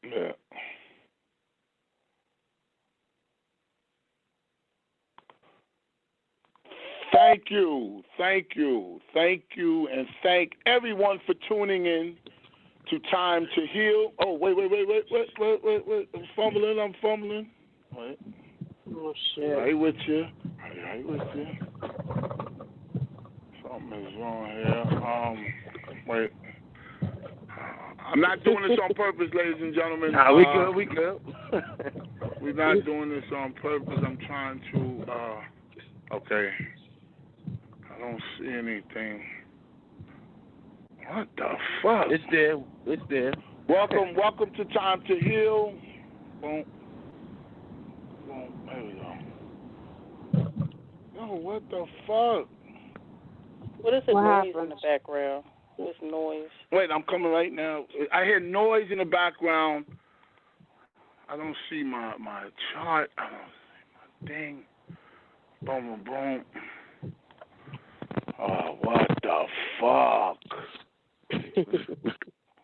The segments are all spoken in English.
Yeah. Thank you, and thank everyone for tuning in to Time to Heal. Oh, wait. I'm fumbling. Wait. Oh, shit. Right with you. Something is wrong here. Wait. I'm not doing this on purpose, ladies and gentlemen. Nah, we good. We're not doing this on purpose. I'm trying to, okay. I don't see anything. What the fuck? It's there. Welcome to Time to Heal. Boom. There we go. Yo, what the fuck? What is the What noise happened? in the background? What's noise? Wait, I'm coming right now. I hear noise in the background. I don't see my chart. I don't see my thing. Boom. Oh, what the fuck?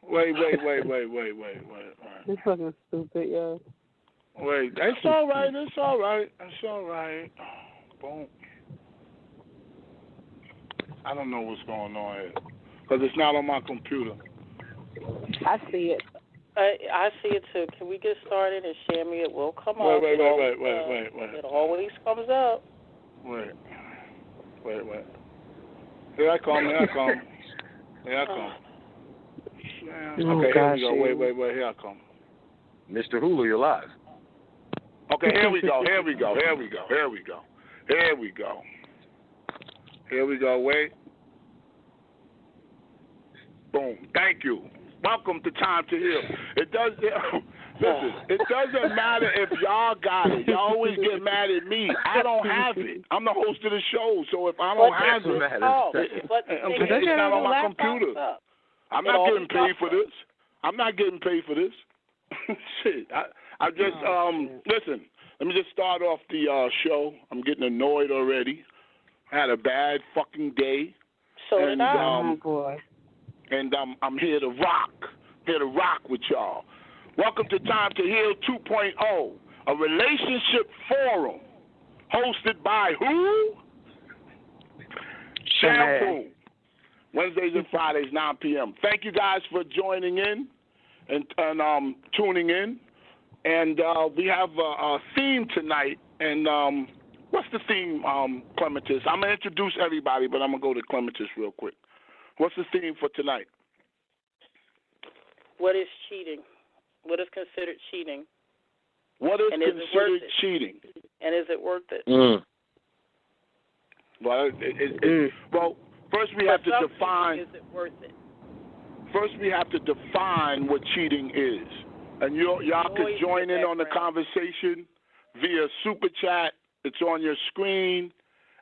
Wait. This fucking stupid, yo. Wait, it's all right. Boom. I don't know what's going on here because it's not on my computer. I see it. I see it too. Can we get started and share me? It will come up. Wait. It always comes up. Wait. Here I come. Okay, here we go. Wait, here I come. Mr. Hulu, you're live. Okay, here we go. Wait. Boom. Thank you. Welcome to Time to Heal. Listen, it doesn't matter if y'all got it. Y'all always get mad at me. I don't have it. I'm the host of the show, so if I don't have it, it's not on my computer. I'm not getting paid for this. Shit. I just listen. Let me just start off the show. I'm getting annoyed already. I had a bad fucking day. So did I. Oh, boy. And I'm here to rock with y'all. Welcome to Time to Heal 2.0, a relationship forum hosted by who? Shampoo. Wednesdays and Fridays, 9 p.m. Thank you guys for joining in and tuning in. And we have a theme tonight. And what's the theme, Clematis? I'm going to introduce everybody, but I'm going to go to Clematis real quick. What's the theme for tonight? What is cheating? What is considered cheating? What is considered cheating? And is it worth it? Well, well, first we have to define. Is it worth it? First, we have to define what cheating is, and y'all can join in on the conversation via super chat. It's on your screen.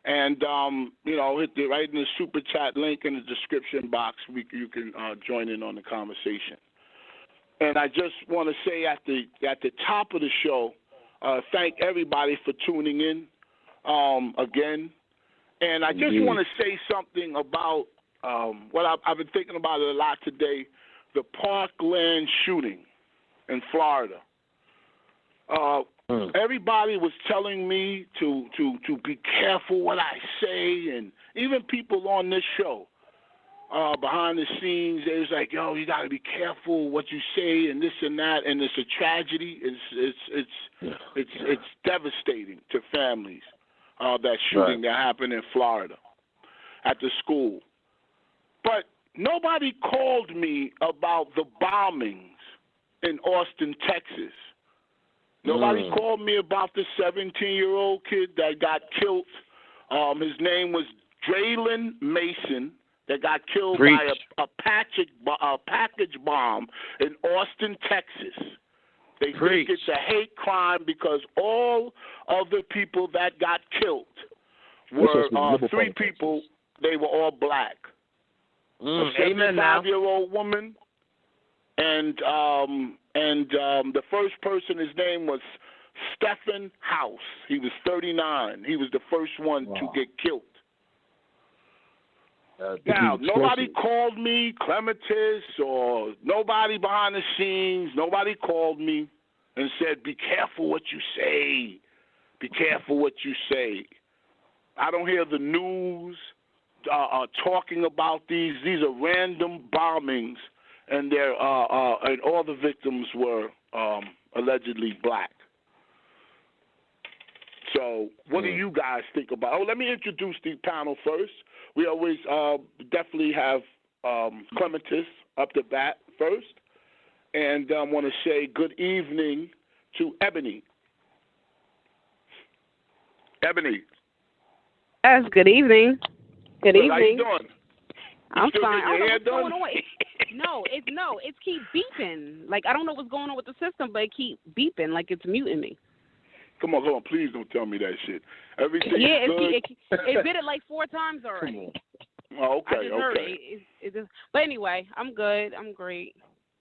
And, hit right in the super chat link in the description box. You can join in on the conversation. And I just want to say at the top of the show, thank everybody for tuning in again. And I just want to say something about what I've been thinking about it a lot today, the Parkland shooting in Florida. Everybody was telling me to be careful what I say, and even people on this show behind the scenes, they was like, "Yo, you got to be careful what you say and this and that," and it's a tragedy. It's devastating to families. That shooting that happened in Florida at the school, but nobody called me about the bombings in Austin, Texas. Nobody called me about the 17-year-old kid that got killed. His name was Draylon Mason, that got killed by a package bomb in Austin, Texas. They think it's a hate crime because all of the people that got killed were 3 people. They were all black. A 75-year-old woman, and the first person, his name was Stephen House. He was 39. He was the first one to get killed. Now, nobody called me, Clematis, or nobody behind the scenes. Nobody called me and said, be careful what you say. Be careful what you say. I don't hear the news talking about these. These are random bombings, and and all the victims were allegedly black. So what do you guys think about? Oh, let me introduce the panel first. We always definitely have Clematis up the bat first. And I want to say good evening to Ebony. Ebony. Yes, good evening. Good evening. How you doing? I'm fine. I don't know what's done? going on. It keeps beeping. Like, I don't know what's going on with the system, but it keeps beeping like it's muting me. Come on. Please don't tell me that shit. Everything is good. It did it like 4 times already. Oh, okay, I just heard it. But anyway, I'm good. I'm great.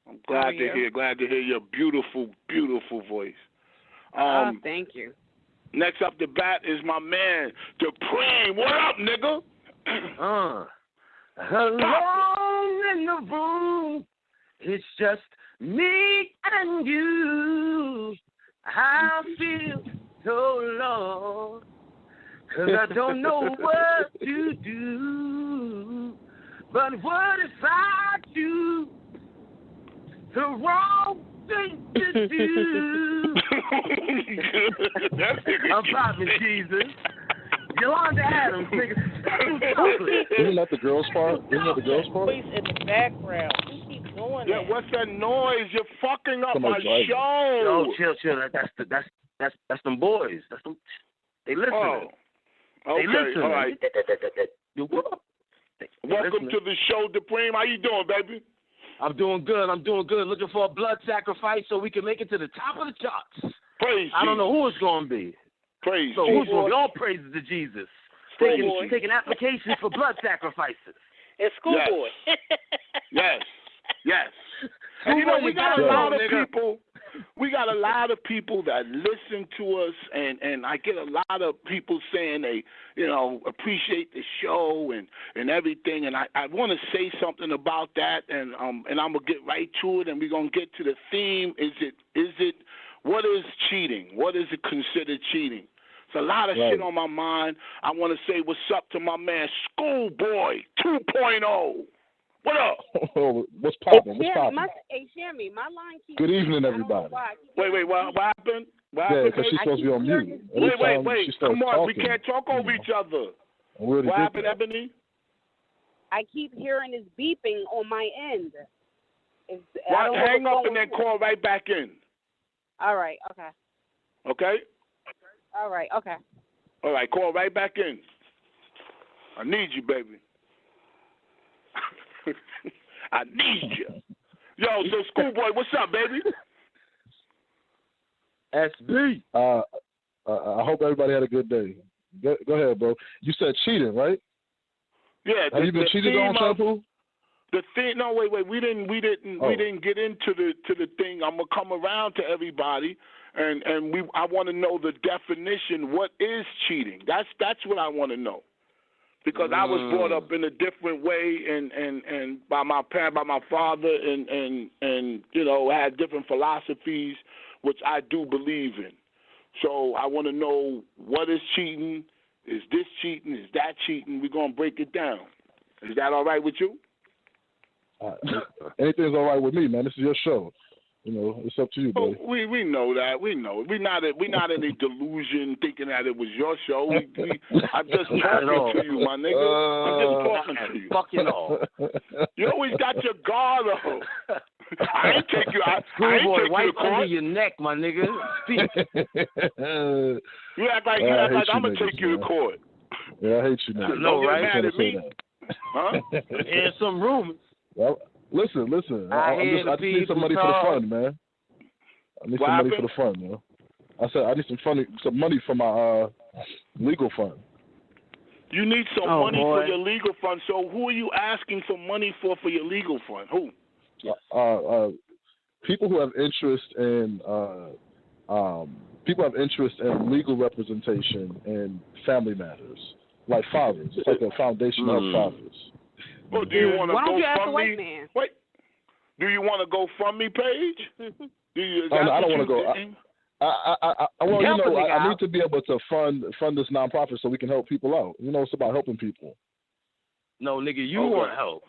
I'm glad to hear your beautiful, beautiful voice. Thank you. Next up the bat is my man, Dupreme. What up, nigga? Alone in the room, it's just me and you. I feel so lost, 'cause I don't know what to do. But what if I do the wrong thing to do? I'm popping Jesus. Yolanda Adams, nigga. Isn't that the girls' part? Voice in the background. Who keeps doing that? What's that noise? You're fucking up Somebody my driving. show. Yo, chill. That's them boys. They listening. Okay, They listening. all right. Welcome to the show, Dupreme. How you doing, baby? I'm doing good. Looking for a blood sacrifice so we can make it to the top of the charts. Praise I don't Jesus. know who it's going to be. Praise So Jesus. who's going to be? All praises to Jesus. Taking applications for blood sacrifices. It's Schoolboy. Yes. And we got a lot of people. We got a lot of people that listen to us, and I get a lot of people saying they, appreciate the show and everything. And I want to say something about that, and I'm gonna get right to it, and we're gonna get to the theme. Is it what is cheating? What is it considered cheating? It's a lot of shit on my mind. I want to say what's up to my man Schoolboy 2.0. What up? What's poppin'? Hey, Shammy, my line keeps... Good evening, everybody. Wait, what happened? Yeah, because she's supposed to be on mute. Wait. Come on, we can't talk over each other. What happened, Ebony? I keep hearing this beeping on my end. Hang up and then call right back in. All right, okay. Okay? All right, okay. All right, call right back in. I need you, baby. I need you. Yo, so Schoolboy, what's up, baby? SB. I hope everybody had a good day. Go ahead, bro. You said cheating, right? Yeah. Have you been cheated on, Shampoo? The thing. No, wait. We didn't get into the thing. I'm gonna come around to everybody, and I want to know the definition. What is cheating? That's what I want to know. Because I was brought up in a different way, and by my parent, by my father, and had different philosophies, which I do believe in. So I want to know what is cheating. Is this cheating? Is that cheating? We're gonna break it down. Is that all right with you? Anything's all right with me, man. This is your show. It's up to you, buddy. Oh, we know that. We know it. We're not in a delusion thinking that it was your show. I'm just talking to you, my nigga. I'm just talking to you. Fucking all. You always got your guard up. I ain't take you. I ain't Schoolboy, take you wipe to court. under your neck, my nigga. Speak. You act like I'm gonna take you to court. Yeah, I hate you, man. Don't get mad at me. Huh? And some rumors. Well, listen. I just need some money for the fund, man. I need some money for the fund, man. I said I need some money for my legal fund. You need some money for your legal fund. So who are you asking for money for your legal fund? Who? People who have interest in legal representation in family matters, like fathers. It's like a foundation of fathers. Well, do you want to Why don't go you ask the from white me? man? Wait. Do you want to go from me, Paige? Do you? No, I don't want to go. Well, you know, I need to be able to fund this nonprofit so we can help people out. You know, it's about helping people. No, nigga, you want help.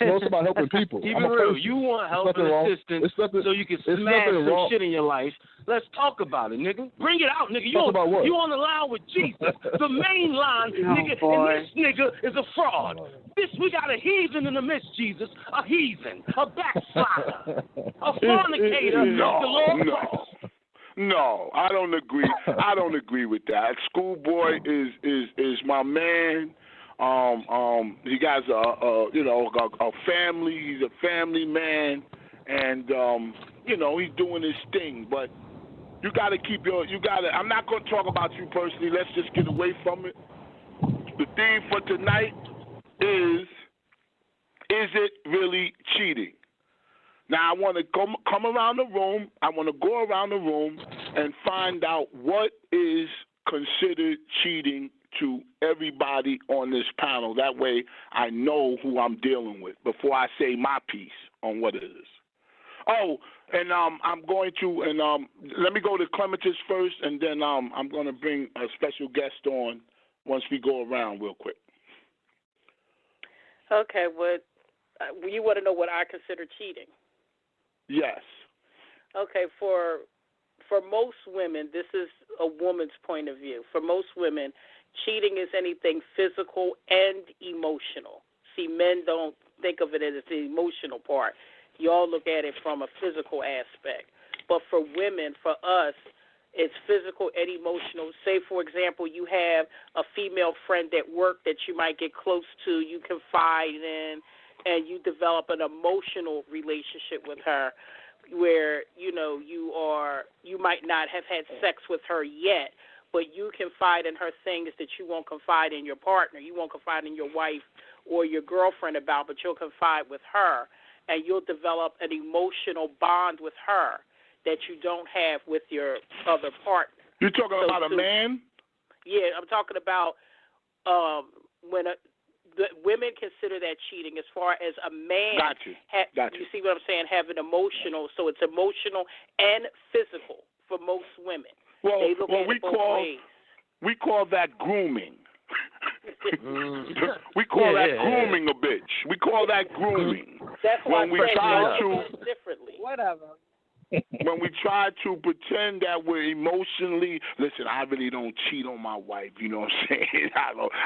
No, it's about helping people. Keep it real. You want help and assistance so you can smash some shit in your life. Let's talk about it, nigga. Bring it out, nigga. You on the line with Jesus, the main line, nigga. Boy. And this nigga is a fraud. We got a heathen in the midst, Jesus. A heathen, a backslider, a fornicator. No, I don't agree. I don't agree with that. Schoolboy is my man. He got a family. He's a family man, and he's doing his thing. But you got to keep I'm not going to talk about you personally. Let's just get away from it. The theme for tonight is it really cheating? Now I want to come around the room. I want to go around the room and find out what is considered cheating to everybody on this panel. That way I know who I'm dealing with before I say my piece on what it is. Oh, and I'm going to, let me go to Clematis first, and then I'm going to bring a special guest on once we go around real quick. Okay, you want to know what I consider cheating? Yes. Okay, for most women, this is a woman's point of view. For most women, cheating is anything physical and emotional. See, men don't think of it as the emotional part. You all look at it from a physical aspect. But for women, for us, it's physical and emotional. Say, for example, you have a female friend at work that you might get close to, you confide in, and you develop an emotional relationship with her where, you might not have had sex with her yet, but you confide in her things that you won't confide in your partner. You won't confide in your wife or your girlfriend about, but you'll confide with her, and you'll develop an emotional bond with her that you don't have with your other partner. You're talking about a man? Yeah, I'm talking about when the women consider that cheating as far as a man. Got you. You see what I'm saying? Having emotional, so it's emotional and physical for most women. Well, they look at it both ways. We call that grooming. We call that grooming a bitch. We call that grooming. That's when we try to differently. Whatever. When we try to pretend that we're emotionally, listen, I really don't cheat on my wife, you know what I'm saying?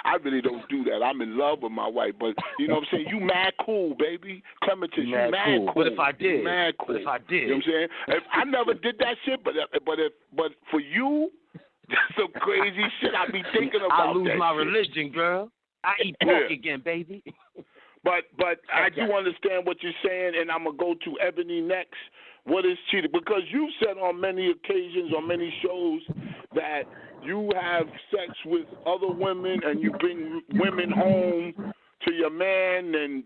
I really don't do that. I'm in love with my wife, but you know what I'm saying? You mad cool, baby. Clematis, you mad cool. But if I did, mad cool. But if I did. You know what I'm saying? If I never did that shit, but for you, that's some crazy shit I be thinking about. I lose my religion, girl. I eat pork again, baby. But I do understand what you're saying, and I'm going to go to Ebony next. What is cheating? Because you said on many occasions, on many shows, that you have sex with other women and you bring women home to your man and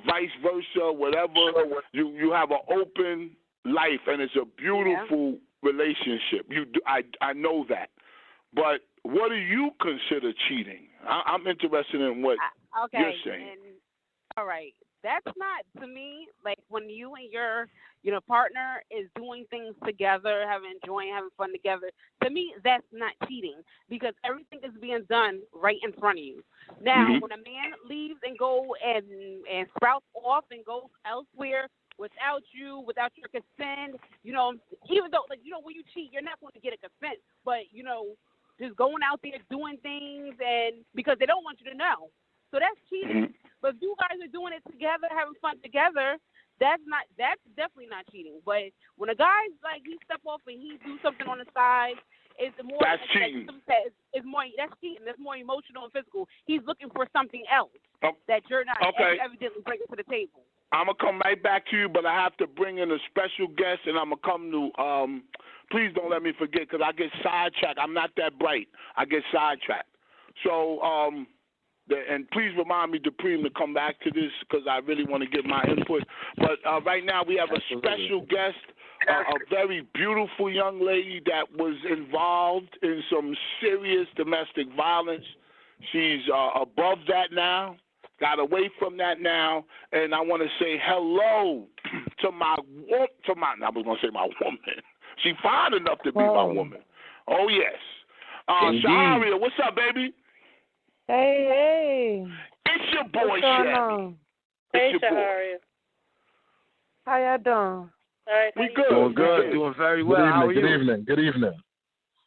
vice versa, whatever. You have an open life, and it's a beautiful relationship. I know that. But what do you consider cheating? I'm interested in what you're saying. All right. That's not, to me, like when you and your partner is doing things together, enjoying, having fun together. To me, that's not cheating because everything is being done right in front of you. Now, when a man leaves and go and sprouts off and goes elsewhere without your consent, even though, when you cheat, you're not going to get a consent, but, just going out there doing things and because they don't want you to know. So that's cheating. But if you guys are doing it together, having fun together, that's definitely not cheating. But when a guy's like he step off and he do something on the side, it's more that's cheating. It's more that's cheating. That's more emotional and physical. He's looking for something else that you're not evidently bringing to the table. I'm gonna come right back to you, but I have to bring in a special guest, and I'm gonna come to. Please don't let me forget, because I get sidetracked. I'm not that bright. I get sidetracked. So. And please remind me, Dupree, to come back to this because I really want to give my input. But right now we have a special guest, a very beautiful young lady that was involved in some serious domestic violence. She's above that now, got away from that now, and I want to say hello to my I was going to say my woman. She's fine enough to be my woman. Oh, yes. Shaharia, what's up, baby? Hey. It's your boy, Shabby. Hey, Shaharia. How y'all doing? All right, we good. Doing good. Doing very well. How are you? Good evening.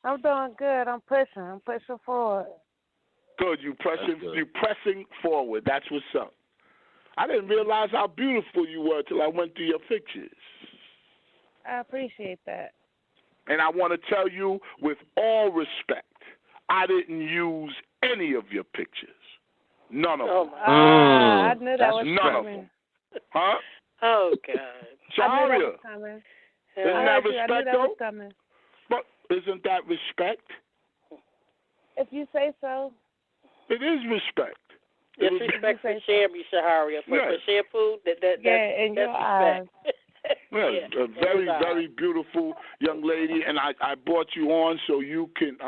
I'm doing good. I'm pushing forward. Good. You pressing forward. That's what's up. I didn't realize how beautiful you were till I went through your pictures. I appreciate that. And I want to tell you, with all respect, I didn't use any of your pictures. None of them. I knew that was none coming. of them. Huh? Oh, God. Shaharia. I knew that was coming. Isn't that respect, I knew that was coming. But isn't that respect? If you say so. It is respect. Yes, respect for Shabby, Shaharia. For Shampoo, that's in your eyes. A very, very beautiful young lady, and I brought you on so you can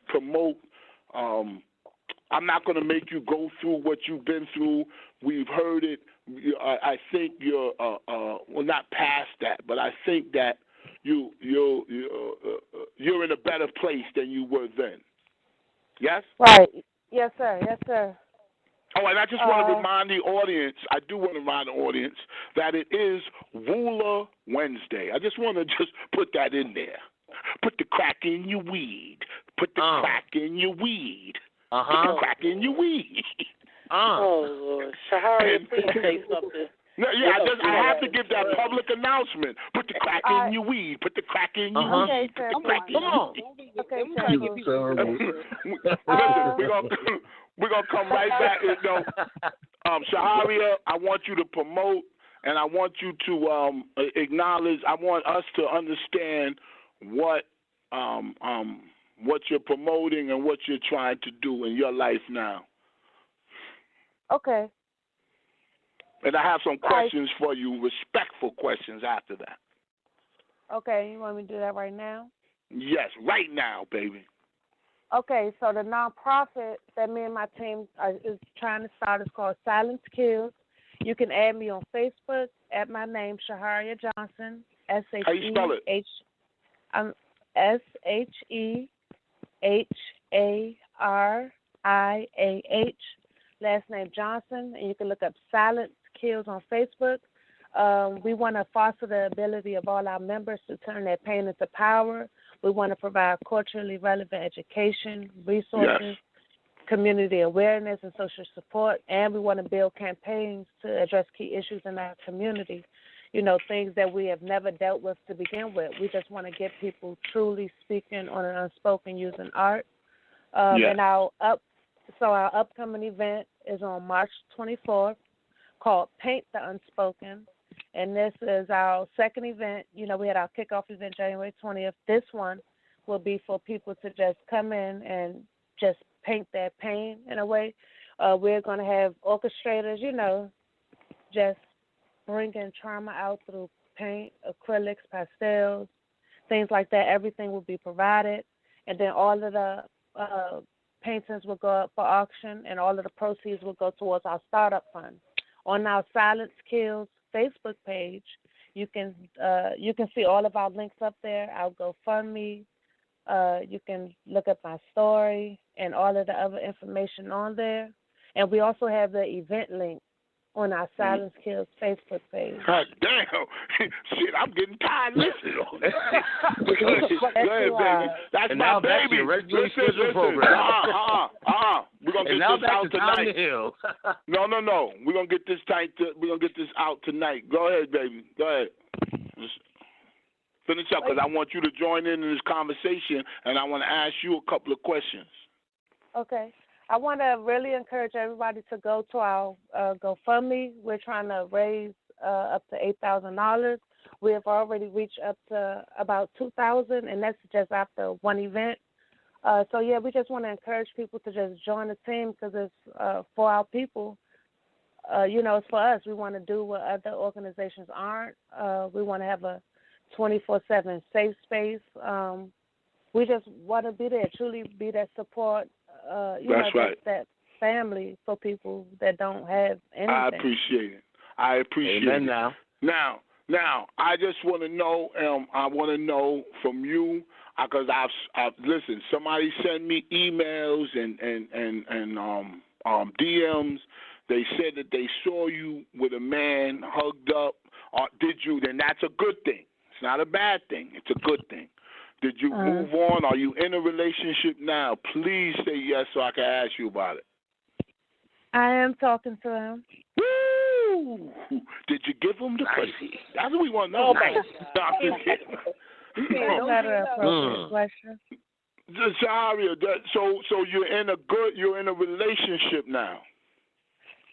promote. I'm not going to make you go through what you've been through. We've heard it. I think you're well, not past that, but I think that you're in a better place than you were then. Yes? Right. Yes, sir. Yes, sir. Oh, and I just want to remind the audience, that it is Wooler Wednesday. I just want to put that in there. Put the crack in your weed. Put the crack in your weed. Put the crack in your weed. Oh, Lord. Shaharia, please say something. No, I have to give that public announcement. Put the crack in your weed. Put the crack in your weed. Put the crack in your weed. Okay, Listen, we're gonna come right back. Shaharia, I want you to promote, and I want you to acknowledge. I want us to understand what you're promoting and what you're trying to do in your life now. Okay. And I have some questions for you, respectful questions after that. Okay, you want me to do that right now? Yes, right now, baby. Okay, so the nonprofit that me and my team is trying to start is called Silence Kills. You can add me on Facebook at my name, Shaharia Johnson. How you spell it? SHEHARIAH. Last name Johnson, and you can look up Silence Kills on Facebook. We want to foster the ability of all our members to turn their pain into power. We want to provide culturally relevant education, resources, community awareness, and social support. And we want to build campaigns to address key issues in our community, things that we have never dealt with to begin with. We just want to get people truly speaking on an unspoken using art. And our upcoming event is on March 24th called Paint the Unspoken. And this is our second event. We had our kickoff event January 20th. This one will be for people to just come in and just paint their pain in a way. We're going to have orchestrators, just bringing trauma out through paint, acrylics, pastels, things like that. Everything will be provided. And then all of the paintings will go up for auction, and all of the proceeds will go towards our startup fund. On our Silence Kills Facebook page, you can see all of our links up there. Our GoFundMe. You can look up my story and all of the other information on there. And we also have the event link on our Silence Kills Facebook page. God damn. Shit, I'm getting tired listening on that. Go ahead, baby. That's and my now baby. Back to your scheduled program. We're gonna get this out tonight. No. We're gonna get this out tonight. Go ahead, baby. Go ahead. Just finish up, because I want you to join in this conversation, and I want to ask you a couple of questions. Okay. I want to really encourage everybody to go to our GoFundMe. We're trying to raise up to $8,000. We have already reached up to about $2,000, and that's just after one event. We just want to encourage people to just join the team, because it's for our people. It's for us. We want to do what other organizations aren't. We want to have a 24/7 safe space. We just want to be there, truly be that support. That's right. That family for people that don't have anything. I appreciate it. I appreciate Amen it. Now, I just want to know. I want to know from you because I've listen. Somebody sent me emails and DMs. They said that they saw you with a man hugged up. Did you? Then that's a good thing. It's not a bad thing. It's a good thing. Did you move on? Are you in a relationship now? Please say yes so I can ask you about it. I am talking to him. Woo! Did you give him the pussy? That's what we want to know about. That's not an appropriate question. Shaharia, so you're in a relationship now.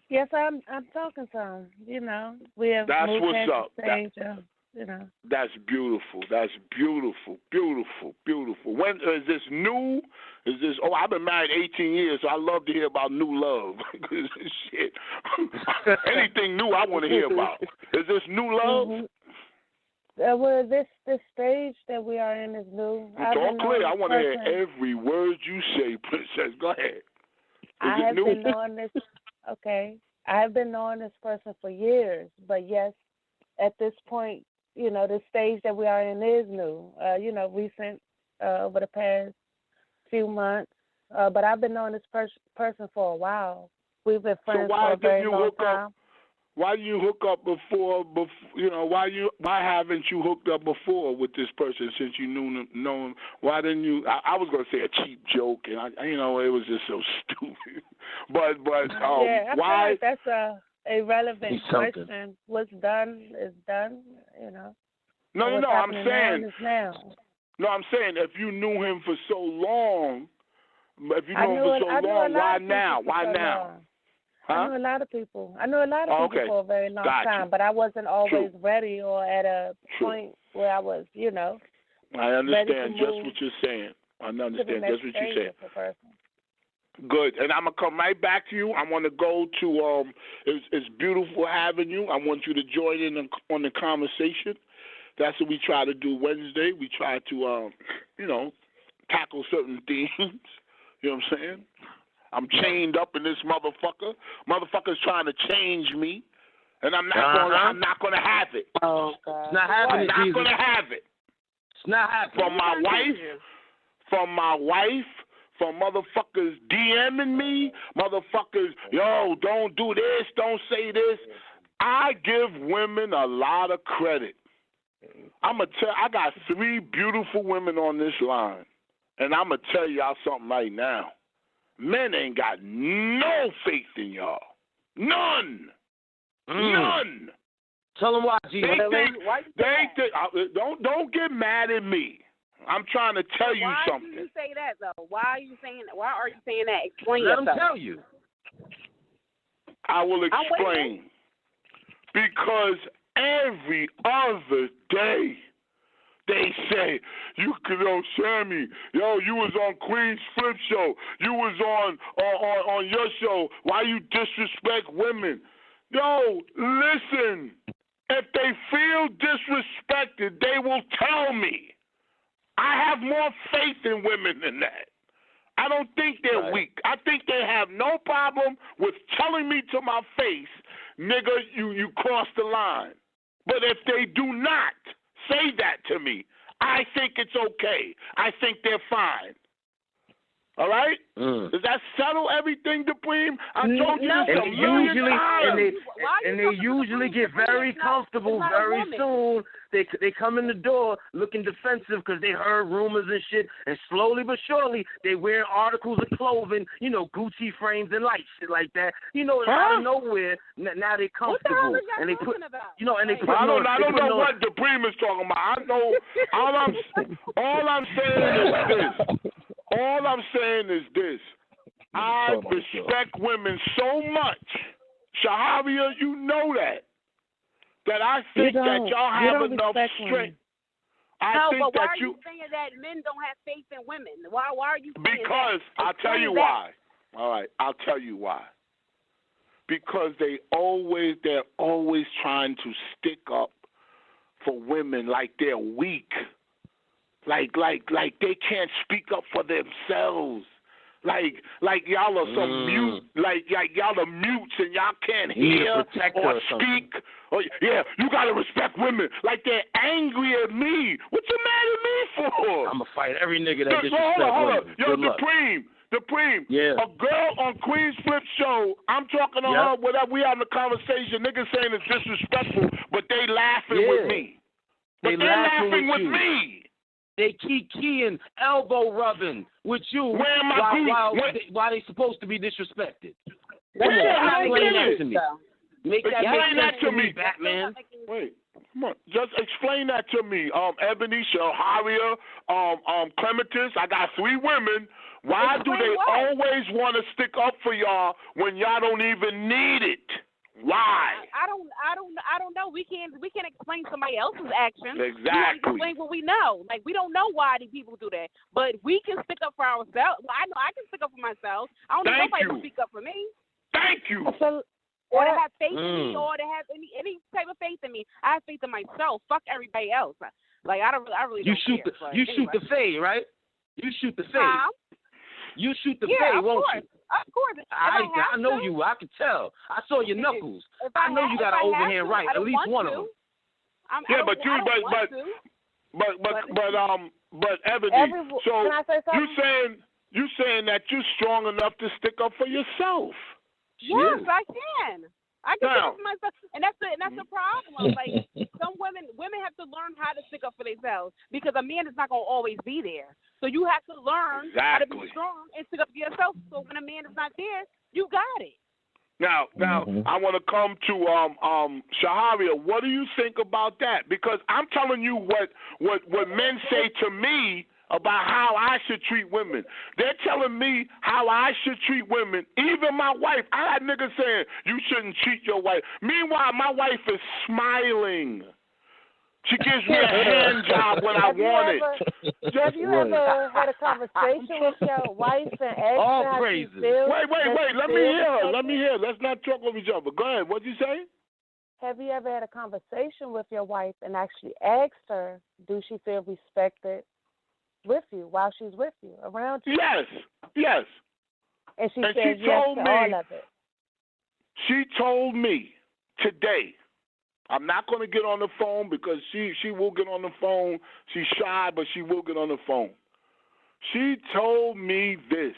Yes, I'm talking to him. You know, we have That's moved what's past up. the stage of, you know. That's beautiful. That's beautiful. Beautiful. Beautiful. When is this new? Is this? Oh, I've been married 18 years, so I love to hear about new love. Shit, anything new I want to hear about. Is this new love? Mm-hmm. Well, this stage that we are in is new. Talk clear. I want to hear every word you say, Princess. Go ahead. I have been knowing this. Okay, I have been knowing this person for years, but yes, at this point, you know, the stage that we are in is new. You know, recent over the past few months. But I've been knowing this person for a while. We've been friends for a very long time. Why did you hook up before? You know, why haven't you hooked up before with this person since you knew him? Why didn't you? I was gonna say a cheap joke, and you know, it was just so stupid. But yeah, I why? feel like that's a relevant question. What's done is done. You know. No. I'm saying. No, I'm saying if you knew him for so long, why now? Why now? Huh? I knew a lot of people. I knew a lot of people for a very long time, but I wasn't always ready or at a point where I was, you know. I understand just what you're saying. I understand just what you're saying. Good, and I'm gonna come right back to you. I want to go to it's beautiful having you. I want you to join in on the conversation. That's what we try to do Wednesday. We try to you know, tackle certain themes. You know what I'm saying? I'm chained up in this motherfucker. Motherfucker's trying to change me, and I'm not gonna have it. Oh God! It's not happening. I'm not gonna have it. It's not happening. From my wife, from motherfuckers DMing me, motherfuckers, yo, don't do this, don't say this. I give women a lot of credit. I got 3 beautiful women on this line, and I'm gonna tell y'all something right now. Men ain't got no faith in y'all. None. None. Tell them why, G. Don't get mad at me. I'm trying to tell you something. Why do you say that, though? Why are you saying that? Explain yourself. Let them tell you. I will explain. Because every other day, they say, you Sammy, yo, you was on Queen's Flip Show. You was on your show. Why you disrespect women? Yo, listen. If they feel disrespected, they will tell me. I have more faith in women than that. I don't think they're weak. I think they have no problem with telling me to my face, nigga, you crossed the line. But if they do not say that to me, I think it's okay. I think they're fine. All right? Does that settle everything, Dupreme? I told you this a million times. And they usually get very comfortable very soon. They come in the door looking defensive because they heard rumors and shit. And slowly but surely, they wear articles of clothing, you know, Gucci frames and shit like that. You know, out of nowhere, now they're comfortable. What the hell are y'all talking about? You know, and they put I don't know what Dupreme is talking about. I know all I'm saying is this. I respect women so much. Shaharia, you know that I think that y'all have enough strength. I think but why that are you saying that men don't have faith in women? Why are you saying because that? I'll tell you why. All right, I'll tell you why. Because they're always trying to stick up for women like they're weak. Like they can't speak up for themselves. Like y'all are some mute, like y'all are mutes and y'all can't hear or speak. Or, yeah, you gotta respect women. Like they're angry at me. What you mad at me for? I'm gonna fight every nigga that Hold disrespects women. Yo, Supreme. Yeah. A girl on Queen's Flip show, I'm talking to her, whatever, we having a conversation, niggas saying it's disrespectful, but they laughing with me. But they're laughing with me. They keep keying, elbow rubbing with you while they supposed to be disrespected. Explain that to me. Explain that to me, Batman. Wait, come on. Just explain that to me. Ebony, Shaharia, Clematis, I got 3 women. Why do they always want to stick up for y'all when y'all don't even need it? Why? I don't know. We can't explain somebody else's actions. Exactly. We explain what we know. Like, we don't know why these people do that, but we can stick up for ourselves. Well, I know I can stick up for myself. I don't need nobody to speak up for me. Thank you. Or to have faith in me, or to have any type of faith in me. I have faith in myself. Fuck everybody else. Like, I really don't care. You shoot the fade, right? You shoot the fade. You shoot the fade, won't you? Of course. I know you. I can tell. I saw your knuckles. I know you got an overhand right. At least one of them. But Ebony. So can I say something? you saying that you're strong enough to stick up for yourself? Yes, I can. I can stick up for myself, and that's the problem. Like, some women have to learn how to stick up for themselves, because a man is not gonna always be there. So you have to learn how to be strong and stick up for yourself. So when a man is not there, you got it. Now, I want to come to Shaharia. What do you think about that? Because I'm telling you what men say to me about how I should treat women. They're telling me how I should treat women. Even my wife. I had niggas saying, you shouldn't treat your wife. Meanwhile, my wife is smiling. She gives me a hand job when I want it. Have you ever had a conversation with your wife and asked her how she feels? Wait. Let me hear. Let's not talk over each other. Go ahead. What'd you say? Have you ever had a conversation with your wife and actually asked her, do she feel respected with you while she's with you, around you? Yes. And she said yes to all of it. She told me today, I'm not going to get on the phone because she will get on the phone. She's shy, but she will get on the phone. She told me this.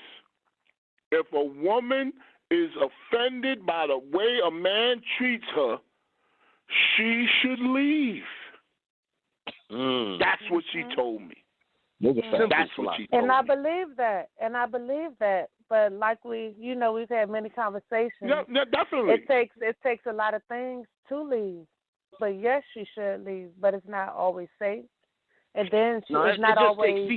If a woman is offended by the way a man treats her, she should leave. That's what she told me. That's what she told me. And I believe that. But like we've had many conversations. Yeah, definitely. It takes a lot of things to leave. But yes, she should leave. But it's not always safe. And then it's not always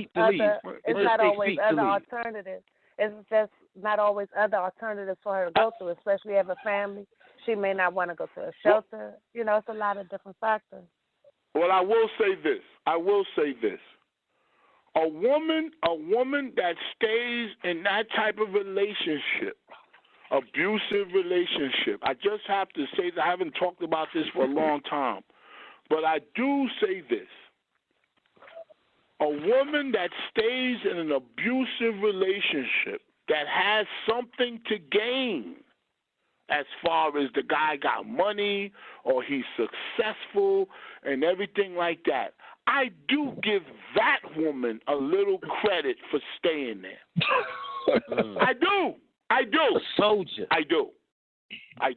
other alternatives. It's just not always other alternatives for her to go through, especially as a family. She may not want to go to a shelter. It's a lot of different factors. Well, I will say this. A woman that stays in that type of relationship, abusive relationship, I just have to say that I haven't talked about this for a long time, but I do say this. A woman that stays in an abusive relationship that has something to gain, as far as the guy got money or he's successful and everything like that, I do give that woman a little credit for staying there. I do. A soldier. I do. I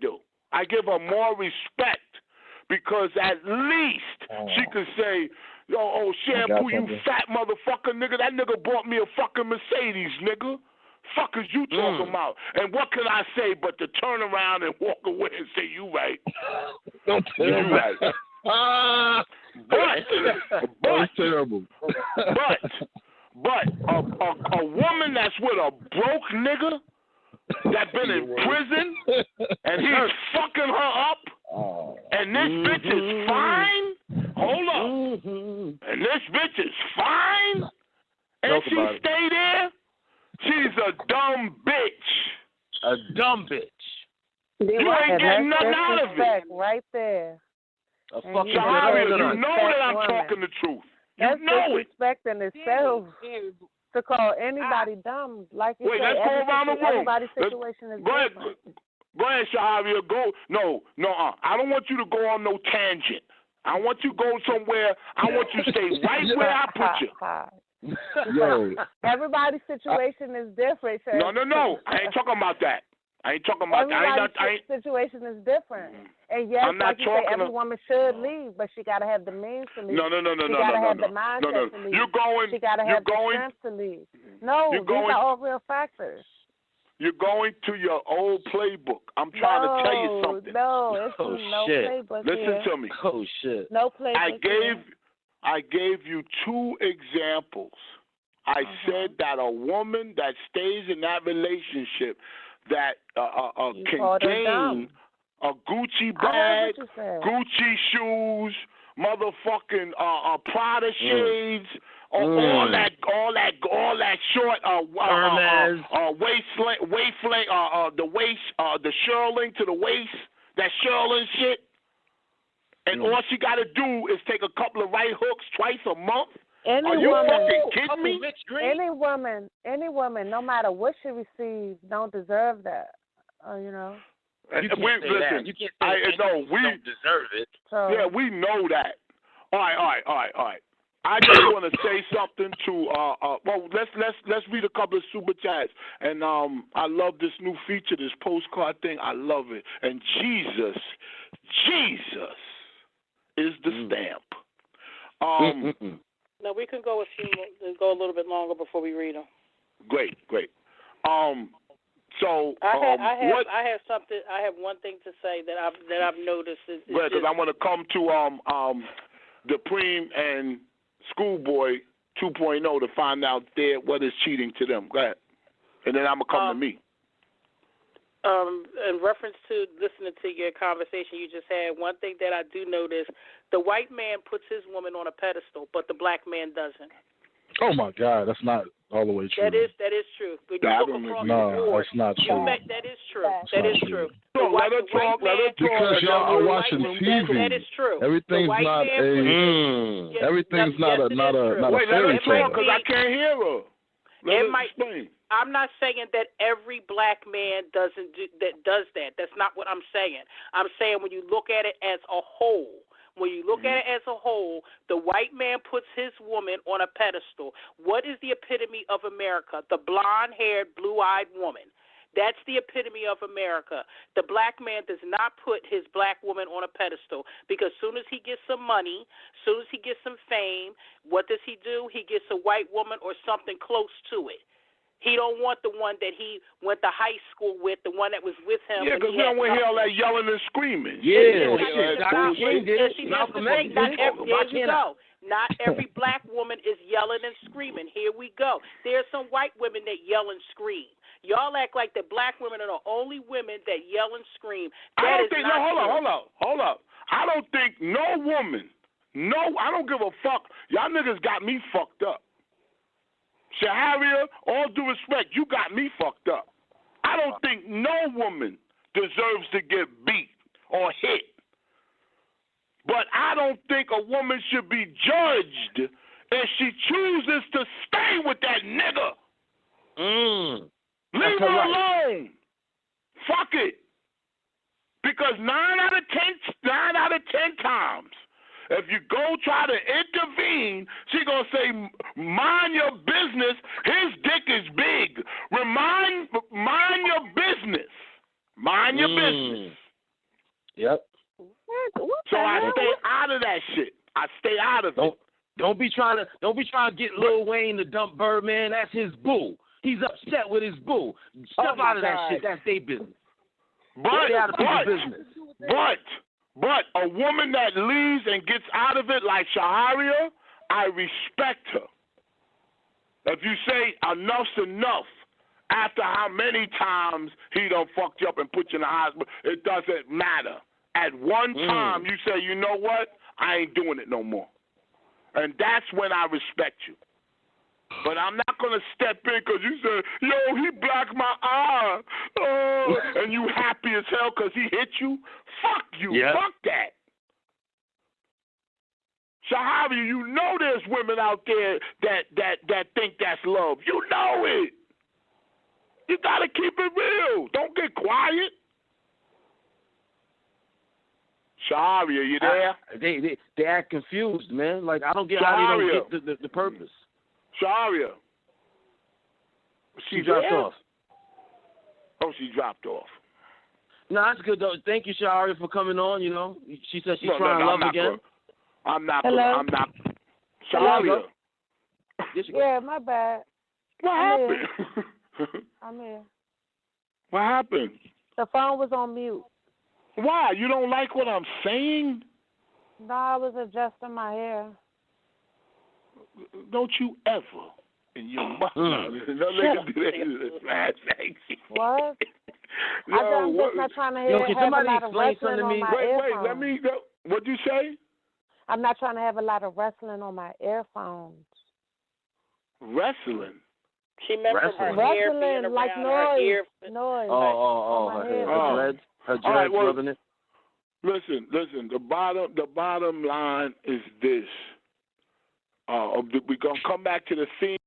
give her more respect because at least she could say, Shampoo, you fat motherfucker, nigga. That nigga bought me a fucking Mercedes, nigga. Fuck is you talking about? And what can I say but to turn around and walk away and say, you right. You right. That's terrible. But a woman that's with a broke nigga that been in prison and he's fucking her up, and this bitch is fine. Hold up. And this bitch is fine, and she stay there. She's a dumb bitch. A dumb bitch. You ain't getting nothing out of it. Right there. Shaharia, you know that I'm talking the truth. That's disrespecting itself. to call anybody dumb. Like you wait, said, let's go around the room. Everybody's situation is different. Go ahead, Shahavia. Go. No. I don't want you to go on no tangent. I want you to go somewhere. I want you to stay right where I put you. Yo. Everybody's situation is different. So No. I ain't talking about that. Everybody's situation is different. And yes, like you say, every woman should leave, but she got to have the means to leave. No. She got to have the mindset to leave. She got to have the strength to leave. No, these are all real factors. You're going to your old playbook. I'm trying to tell you something. No, it's no playbook. Listen to me. Oh shit. No playbook. I gave you two examples. I said that a woman that stays in that relationship that can gain a Gucci bag, Gucci shoes, motherfucking Prada shades, all that short the shearling to the waist, that shearling shit. And all she got to do is take a couple of right hooks twice a month. Are you fucking kidding me? Any woman, no matter what she receives, don't deserve that. You know. You can't say that. You can't say don't deserve it. So, yeah, we know that. All right. I just want to say something to well, let's read a couple of super chats. And I love this new feature, this postcard thing. I love it. And Jesus is the stamp. No, we can go a little bit longer before we read them. Great. So I have something. I have one thing to say that I've noticed. Because I want to come to the Preem and Schoolboy 2.0 to find out what is cheating to them. Go ahead, and then I'm gonna come to me. In reference to listening to your conversation you just had, one thing that I do notice: the white man puts his woman on a pedestal, but the black man doesn't. Oh my God, that's not all the way true. That is true. When you look across the board, that's not true. That is true. That is true. So let her talk. Because y'all are watching TV. That is true. Everything's not a Wait, let her talk because I can't hear her. Let her explain. I'm not saying that every black man does that. That's not what I'm saying. I'm saying when you look at it as a whole. When you look at it as a whole, the white man puts his woman on a pedestal. What is the epitome of America? The blonde-haired, blue-eyed woman. That's the epitome of America. The black man does not put his black woman on a pedestal because as soon as he gets some money, as soon as he gets some fame, what does he do? He gets a white woman or something close to it. He don't want the one that he went to high school with, the one that was with him. Yeah, because we don't want to hear all that yelling and screaming. Yeah, Not every black woman is yelling and screaming. Here we go. There's some white women that yell and scream. Y'all act like the black women are the only women that yell and scream. Hold up. I don't think no woman, I don't give a fuck. Y'all niggas got me fucked up. Shaharia, all due respect, you got me fucked up. I don't think no woman deserves to get beat or hit. But I don't think a woman should be judged if she chooses to stay with that nigga. Leave her alone. Fuck it. Because 9 out of 10 times, if you go try to intervene, she gonna say, "Mind your business. His dick is big. Mind your business. Mind your business." Yep. So I stay out of that shit. I stay out of it. Don't be trying to get Lil Wayne to dump Birdman. That's his boo. He's upset with his boo. Step out of that shit. That's their business. But a woman that leaves and gets out of it like Shaharia, I respect her. If you say enough's enough, after how many times he done fucked you up and put you in the hospital, it doesn't matter. At one time, you say, you know what? I ain't doing it no more. And that's when I respect you. But I'm not going to step in because you said, yo, he blacked my eye. Oh, and you happy as hell because he hit you? Fuck you. Fuck that. Shahari, you know there's women out there that think that's love. You know it. You gotta keep it real. Don't get quiet. Shahari, are you there? They act confused, man. Like, I don't get how they don't get the purpose. Sharia. She dropped off. Oh, she dropped off. No, that's good, though. Thank you, Sharia, for coming on, you know. She said she's trying to love again. I'm not. Sharia. Yeah, my bad. What happened? I'm here. What happened? The phone was on mute. Why? You don't like what I'm saying? No, I was adjusting my hair. Don't you ever in your mother no nigga do that. What? No, I'm just not trying to hear can have somebody a lot of explain something wrestling to on me? my earphones. Wait, let me go. What'd you say? I'm not trying to have a lot of wrestling on my earphones. Wrestling? She meant from her hair being like around her ear. Noise. Her dreads rubbing it. Listen. The bottom line is this. We're gonna come back to the theme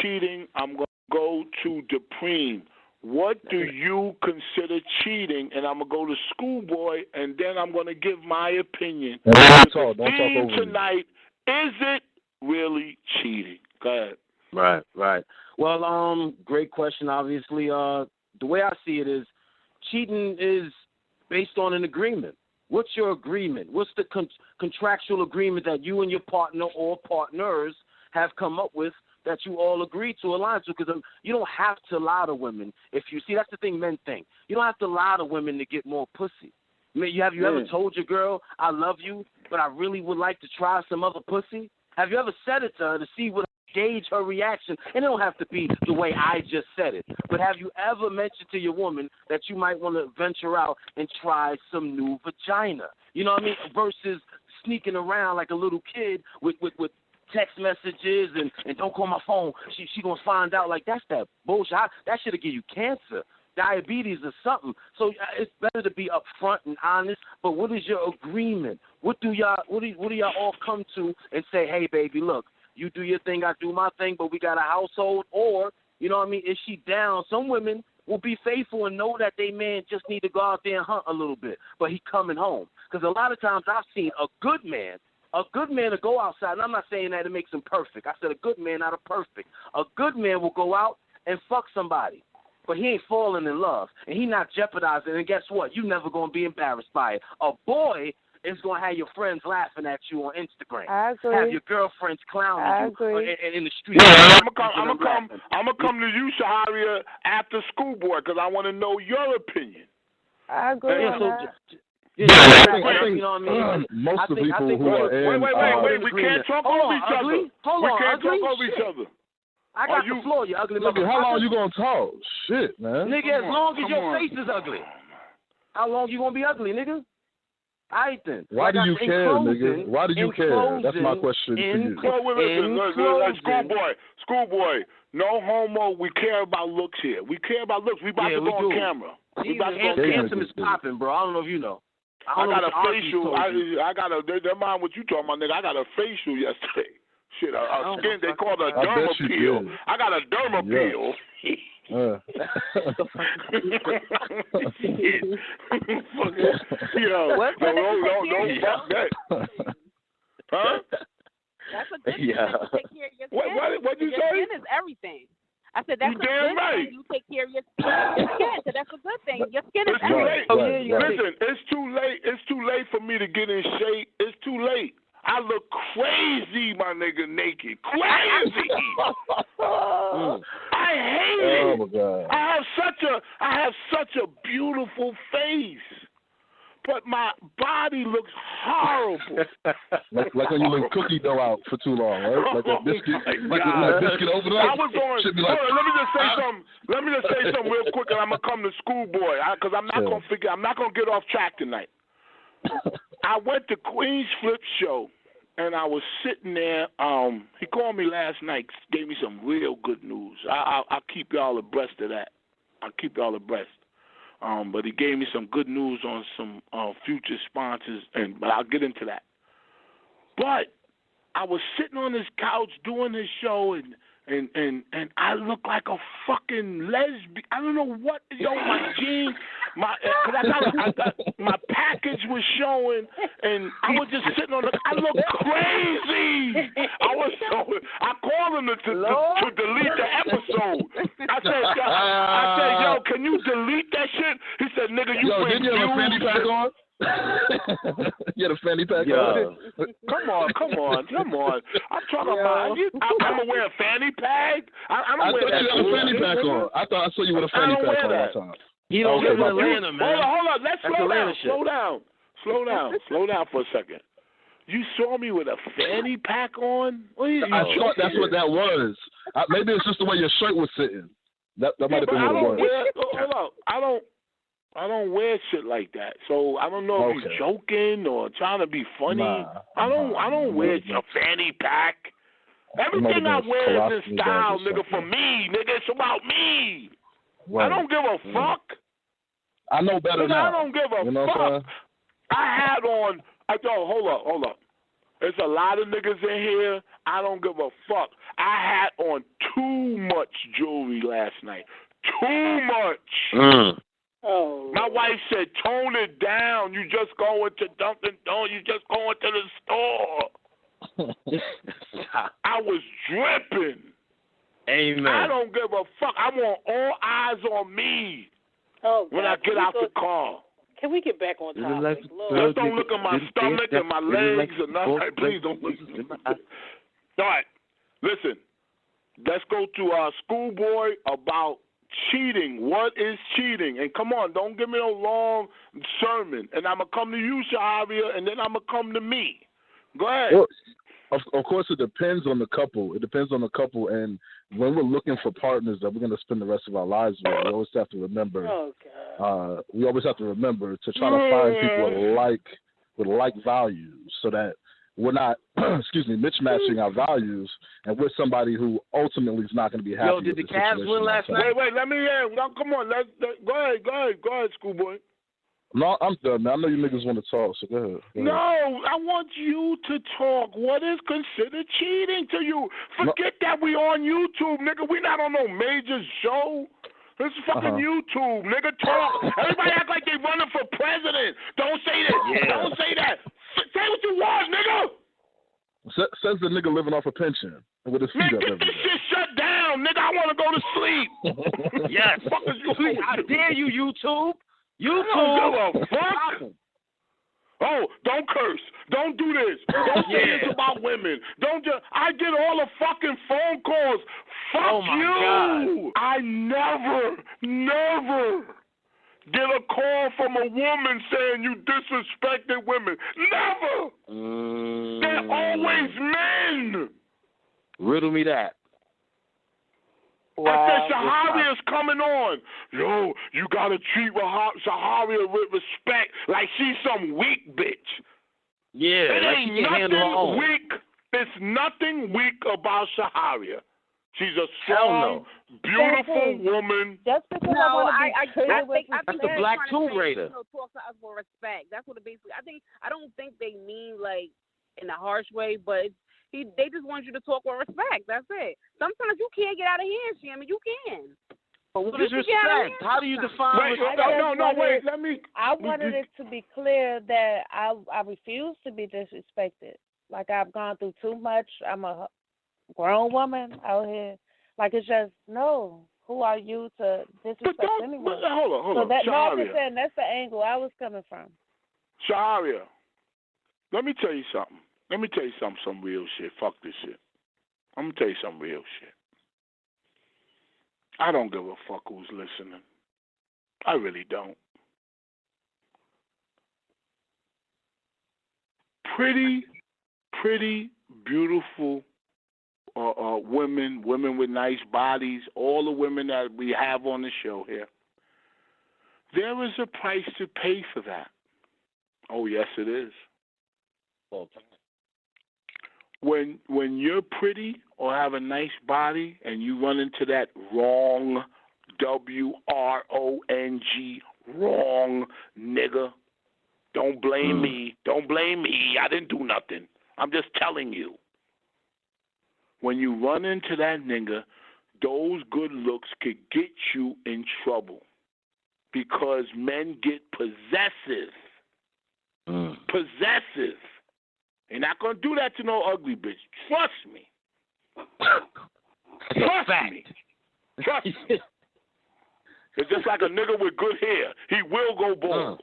cheating. I'm gonna go to Dupreme. What do you consider cheating? And I'm gonna go to Schoolboy, and then I'm gonna give my opinion. Don't talk over tonight. Is it really cheating? Go ahead. Right. Well, great question. Obviously, the way I see it is, cheating is based on an agreement. What's your agreement? What's the contractual agreement that you and your partner or partners have come up with that you all agree to align to? Because you don't have to lie to women. If you see, that's the thing men think. You don't have to lie to women to get more pussy. I mean, have you ever told your girl, I love you, but I really would like to try some other pussy? Have you ever said it to her to see what gauge her reaction? And it don't have to be the way I just said it. But have you ever mentioned to your woman that you might want to venture out and try some new vagina? You know what I mean? Versus sneaking around like a little kid with text messages and don't call my phone. She gonna find out. Like, that's that bullshit. That should give you cancer, diabetes, or something. So it's better to be upfront and honest. But what is your agreement? What do y'all all come to and say? Hey, baby, look, you do your thing, I do my thing, but we got a household. Or, you know what I mean? Is she down? Some women will be faithful and know that they man just need to go out there and hunt a little bit, but he coming home. Because a lot of times I've seen a good man to go outside, and I'm not saying that it makes him perfect. I said a good man, not a perfect. A good man will go out and fuck somebody, but he ain't falling in love, and he not jeopardizing, and guess what? You never going to be embarrassed by it. A boy is going to have your friends laughing at you on Instagram. I agree. Have your girlfriends clowning you in the street. Yeah, I'm gonna come to you, Shaharia, after Schoolboy, because I want to know your opinion. I agree on that. I think, you know what I mean? Most of the people who are in... Wait, we can't talk over each other. We can't talk over each other. I got the floor, you ugly motherfucker. How long you gonna talk? Shit, man. Nigga, as long as your face is ugly. How long you gonna be ugly, nigga? Alright then. Why do you care, nigga? Why do you care? That's my question to you. Schoolboy, no homo. We care about looks here. We care about looks. We about to go on camera. We about to go on camera. Handsome is popping, bro. I don't know if you know. I got a facial. I got a. Never mind what you talking about, nigga. I got a facial yesterday. Shit, a skin. They call it a derma peel. I got a derma peel. Yo, don't fuck that. Huh? That's a good thing. You take care of your skin. What you say? Your skin is everything. I said that's a good thing. You take care of your skin. So that's a good thing. Your skin is everything. Listen, it's too late. It's too late for me to get in shape. It's too late. I look crazy, my nigga, naked. Crazy. I hate it. Oh my God. I have such a beautiful face, but my body looks horrible. like when you leave cookie dough out for too long, right? Like that biscuit, like biscuit over there. I was going. Let me just say something. Let me just say something real quick, and I'm gonna come to Schoolboy because I'm not gonna get off track tonight. I went to Queen's Flip Show, and I was sitting there. He called me last night, gave me some real good news. I'll keep y'all abreast of that. But he gave me some good news on some future sponsors, but I'll get into that. But I was sitting on his couch doing his show, and I look like a fucking lesbian. I don't know what, my jeans, cause I got my package was showing, and I was just sitting on I look crazy. I called him to delete the episode. I said, yo, can you delete that shit? He said, nigga, you didn't you have a fanny pack on? You had a fanny pack on? Come on. I'm talking about, I'm going to wear a fanny pack? I don't wear that. I thought you had a fanny pack on. I thought I saw you with a fanny pack on that time. You don't live in Atlanta, man. Hold on. Let's slow down for a second. You saw me with a fanny pack on? I thought that's what that was. Maybe it's just the way your shirt was sitting. That might have been what it was. Hold on. I don't wear shit like that, so I don't know if you're joking or trying to be funny. I don't wear a fanny pack. Everything I wear is in style, nigga, for me, nigga. It's about me. Right. I don't give a fuck. I know better now. I don't give a fuck. I had on. Hold up. There's a lot of niggas in here. I don't give a fuck. I had on too much jewelry last night. Too much. Oh. My wife said, tone it down. You just going to Dunkin' Donuts. You just going to the store. I was dripping. Amen. I don't give a fuck. I want all eyes on me when I get out the car. Can we get back on topic? Just don't look at my stomach and my legs or nothing. Please don't look. All right. Listen. Let's go to Schoolboy about cheating. What is cheating? And come on, don't give me no long sermon. And I'm going to come to you, Shaharia, and then I'm going to come to me. Go ahead. Well, of course, it depends on the couple. And when we're looking for partners that we're going to spend the rest of our lives with, we always have to remember. To try to find people with like values, so that we're not, mismatching our values, and we're somebody who ultimately is not going to be happy. Yo, did the Cavs win last night? Wait, let me hear. No, come on, go ahead, Schoolboy. No, I'm done, man. I know you niggas want to talk, so go ahead. No, I want you to talk. What is considered cheating to you? Forget that we on YouTube, nigga. We not on no major show. This is fucking YouTube, nigga. Talk. Everybody act like they running for president. Don't say that. Yeah. Don't say that. Say what you want, nigga. Says the nigga living off a pension with his feet up every day. Get this shit shut down, nigga. I want to go to sleep. Yes. Fuck is you? I dare you, YouTube. I don't give a fuck. Oh, don't curse. Don't do this. Don't say this about women. I get all the fucking phone calls. Fuck you. God. I never get a call from a woman saying you disrespected women. Never. They're always men. Riddle me that. Wow, I said Shaharia's coming on. Yo, you gotta treat Shaharia with respect, like she's some weak bitch. Yeah, it ain't nothing weak. There's nothing weak about Shaharia. She's a strong, beautiful woman. Just because I want to be that's the Black Tomb Raider. Talk to us for respect. That's what it basically. I don't think they mean like in a harsh way, but they just want you to talk with respect. That's it. Sometimes you can't get out of hand, Shammy. You can. But what is respect? How do you define respect? Wait. Let me. I wanted it to be clear that I refuse to be disrespected. Like I've gone through too much. I'm a grown woman out here. Like it's just no. Who are you to disrespect anyone? Hold on. So I'm just saying that's the angle I was coming from. Shaharia, let me tell you something. Some real shit. Fuck this shit. I'm going to tell you some real shit. I don't give a fuck who's listening. I really don't. Pretty, beautiful women with nice bodies, all the women that we have on the show here. There is a price to pay for that. Oh, yes, it is. Okay. When you're pretty or have a nice body and you run into that wrong, WRONG, wrong nigga, don't blame me. Don't blame me. I didn't do nothing. I'm just telling you. When you run into that nigga, those good looks could get you in trouble because men get possessive. Possessive. They're not going to do that to no ugly bitch. Trust me. Trust me. Trust me. It's just like a nigga with good hair. He will go bald.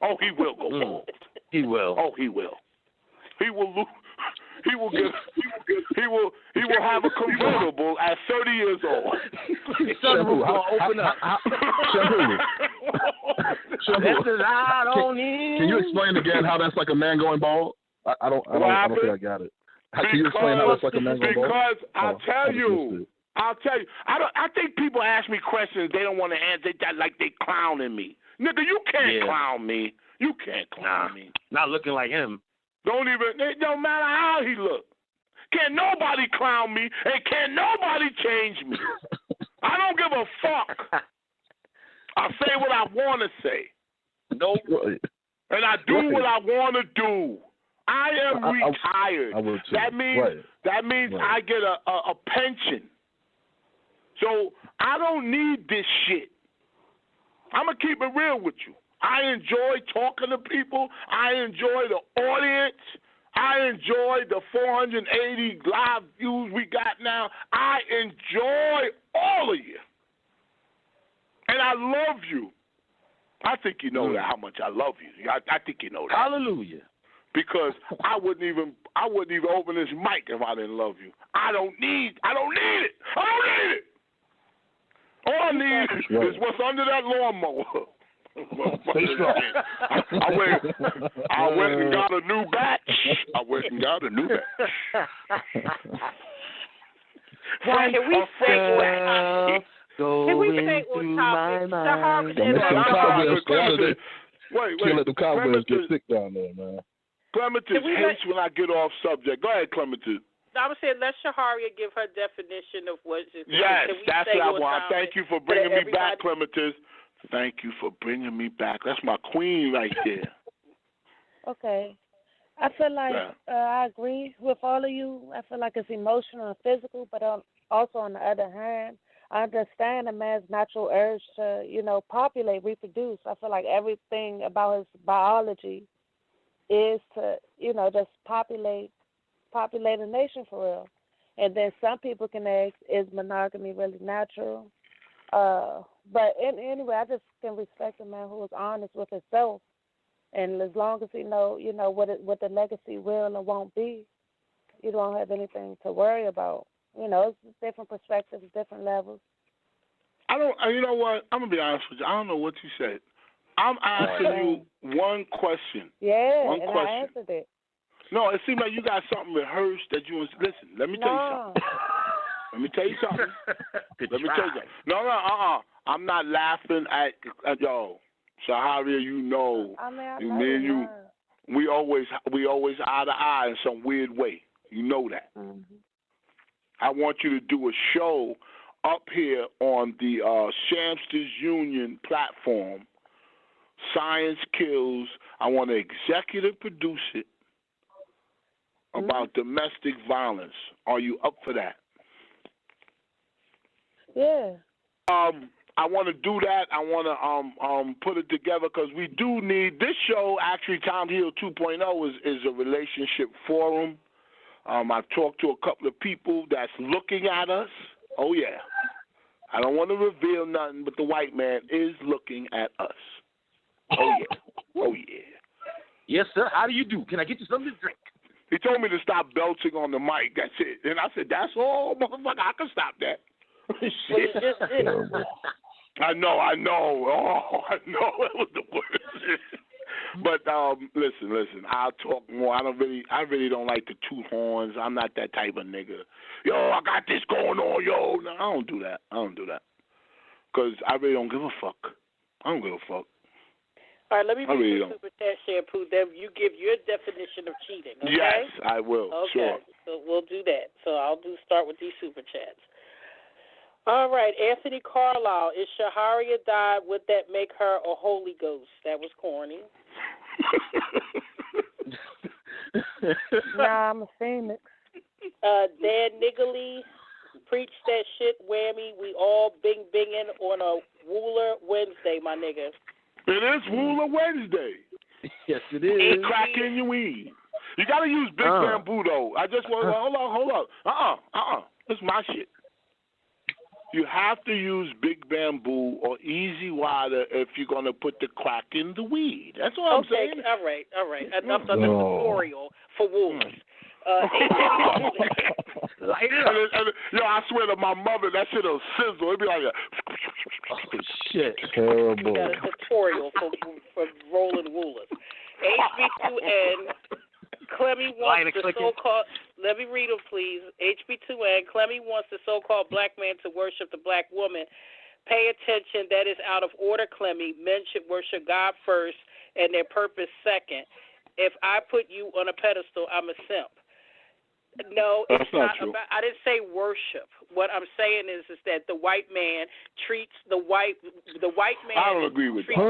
Oh, he will go bald. He will. Oh, he will. He will lose. He will have a convertible at 30 years old. Shampoo, open up. Shampoo. Can you explain again how that's like a man going bald? I don't think I got it. Can you explain how that's like a man going bald? Because I'll tell you. I think people ask me questions they don't want to answer. Like they clowning me. Nigga, you can't clown me. You can't clown me. Not looking like him. It don't matter how he look. Can't nobody clown me, and can't nobody change me. I don't give a fuck. I say what I want to say. Nope. And I do what I want to do. I am retired. I will too. That means I get a pension. So I don't need this shit. I'm going to keep it real with you. I enjoy talking to people. I enjoy the audience. I enjoy the 480 live views we got now. I enjoy all of you. And I love you. I think you know that, how much I love you. I think you know that. Hallelujah. Because I wouldn't even open this mic if I didn't love you. I don't need it. I don't need it. All I need is what's under that lawnmower. I went and got a new batch. Can we segue? Can we stay on topic? Can't let the cowboys get sick down there, man. Clementis hates when I get off subject. Go ahead, Clementis. I was saying, let Shaharia give her definition of what is. Yes, that's what I want. Thank you for bringing me back, Clementis. Thank you for bringing me back. That's my queen right there. Okay. I feel like I agree with all of you. I feel like it's emotional and physical, but also on the other hand, I understand a man's natural urge to, populate, reproduce. I feel like everything about his biology is to, just populate a nation for real. And then some people can ask, is monogamy really natural? But anyway, I just can respect a man who is honest with himself, and as long as he know, what the legacy will and won't be, you don't have anything to worry about. It's different perspectives, different levels. I don't. You know what? I'm gonna be honest with you. I don't know what you said. I'm asking you one question. Yeah, one question. I answered it. No, it seems like you got something rehearsed that you want. Listen, let me tell you something. Let me tell you something. No. I'm not laughing at y'all. Shaharia, me and you, we always eye to eye in some weird way. You know that. Mm-hmm. I want you to do a show up here on the Shamsters Union platform, Science Kills. I want to executive produce it about domestic violence. Are you up for that? Yeah. I want to do that. I want to put it together because we do need this show. Actually, Tom Hill 2.0 is a relationship forum. I've talked to a couple of people that's looking at us. Oh yeah, I don't want to reveal nothing, but the white man is looking at us. Oh yeah. Yes, sir. How do you do? Can I get you something to drink? He told me to stop belching on the mic. That's it. And I said, that's all, motherfucker. I can stop that. Shit. I know. Oh, I know. That was the worst. But listen. I'll talk more. I really don't like the toot horns. I'm not that type of nigga. Yo, I got this going on, yo. No, I don't do that. Because I really don't give a fuck. I don't give a fuck. All right, let me read the Super Chat, Shampoo. Then you give your definition of cheating, okay? Yes, I will. Okay, sure. So we'll do that. So I'll start with these Super Chats. All right, Anthony Carlisle. If Shaharia died, would that make her a Holy Ghost? That was corny. Nah, I'm a Phoenix. Dan Niggly, preach that shit, whammy. We all binging on a Wooler Wednesday, my nigga. It is Wooler Wednesday. Yes, it is. Crack in your weed. You gotta use Big Bamboo though. I just want hold on. It's my shit. You have to use Big Bamboo or Easy Water if you're gonna put the crack in the weed. That's what I'm saying. Okay, all right. Enough of the tutorial for Woolers. Light it up. Yo, I swear to my mother, that shit'll sizzle. It'd be like oh shit, terrible. We got a tutorial for rolling Woolers. HB2N. Clemmy wants the so-called. Let me read them, please. HB2N. Clemmy wants the so-called black man to worship the black woman. Pay attention. That is out of order, Clemmy. Men should worship God first and their purpose second. If I put you on a pedestal, I'm a simp. No, it's not about. I didn't say worship. What I'm saying is that the white man treats the white man. I don't agree with that. He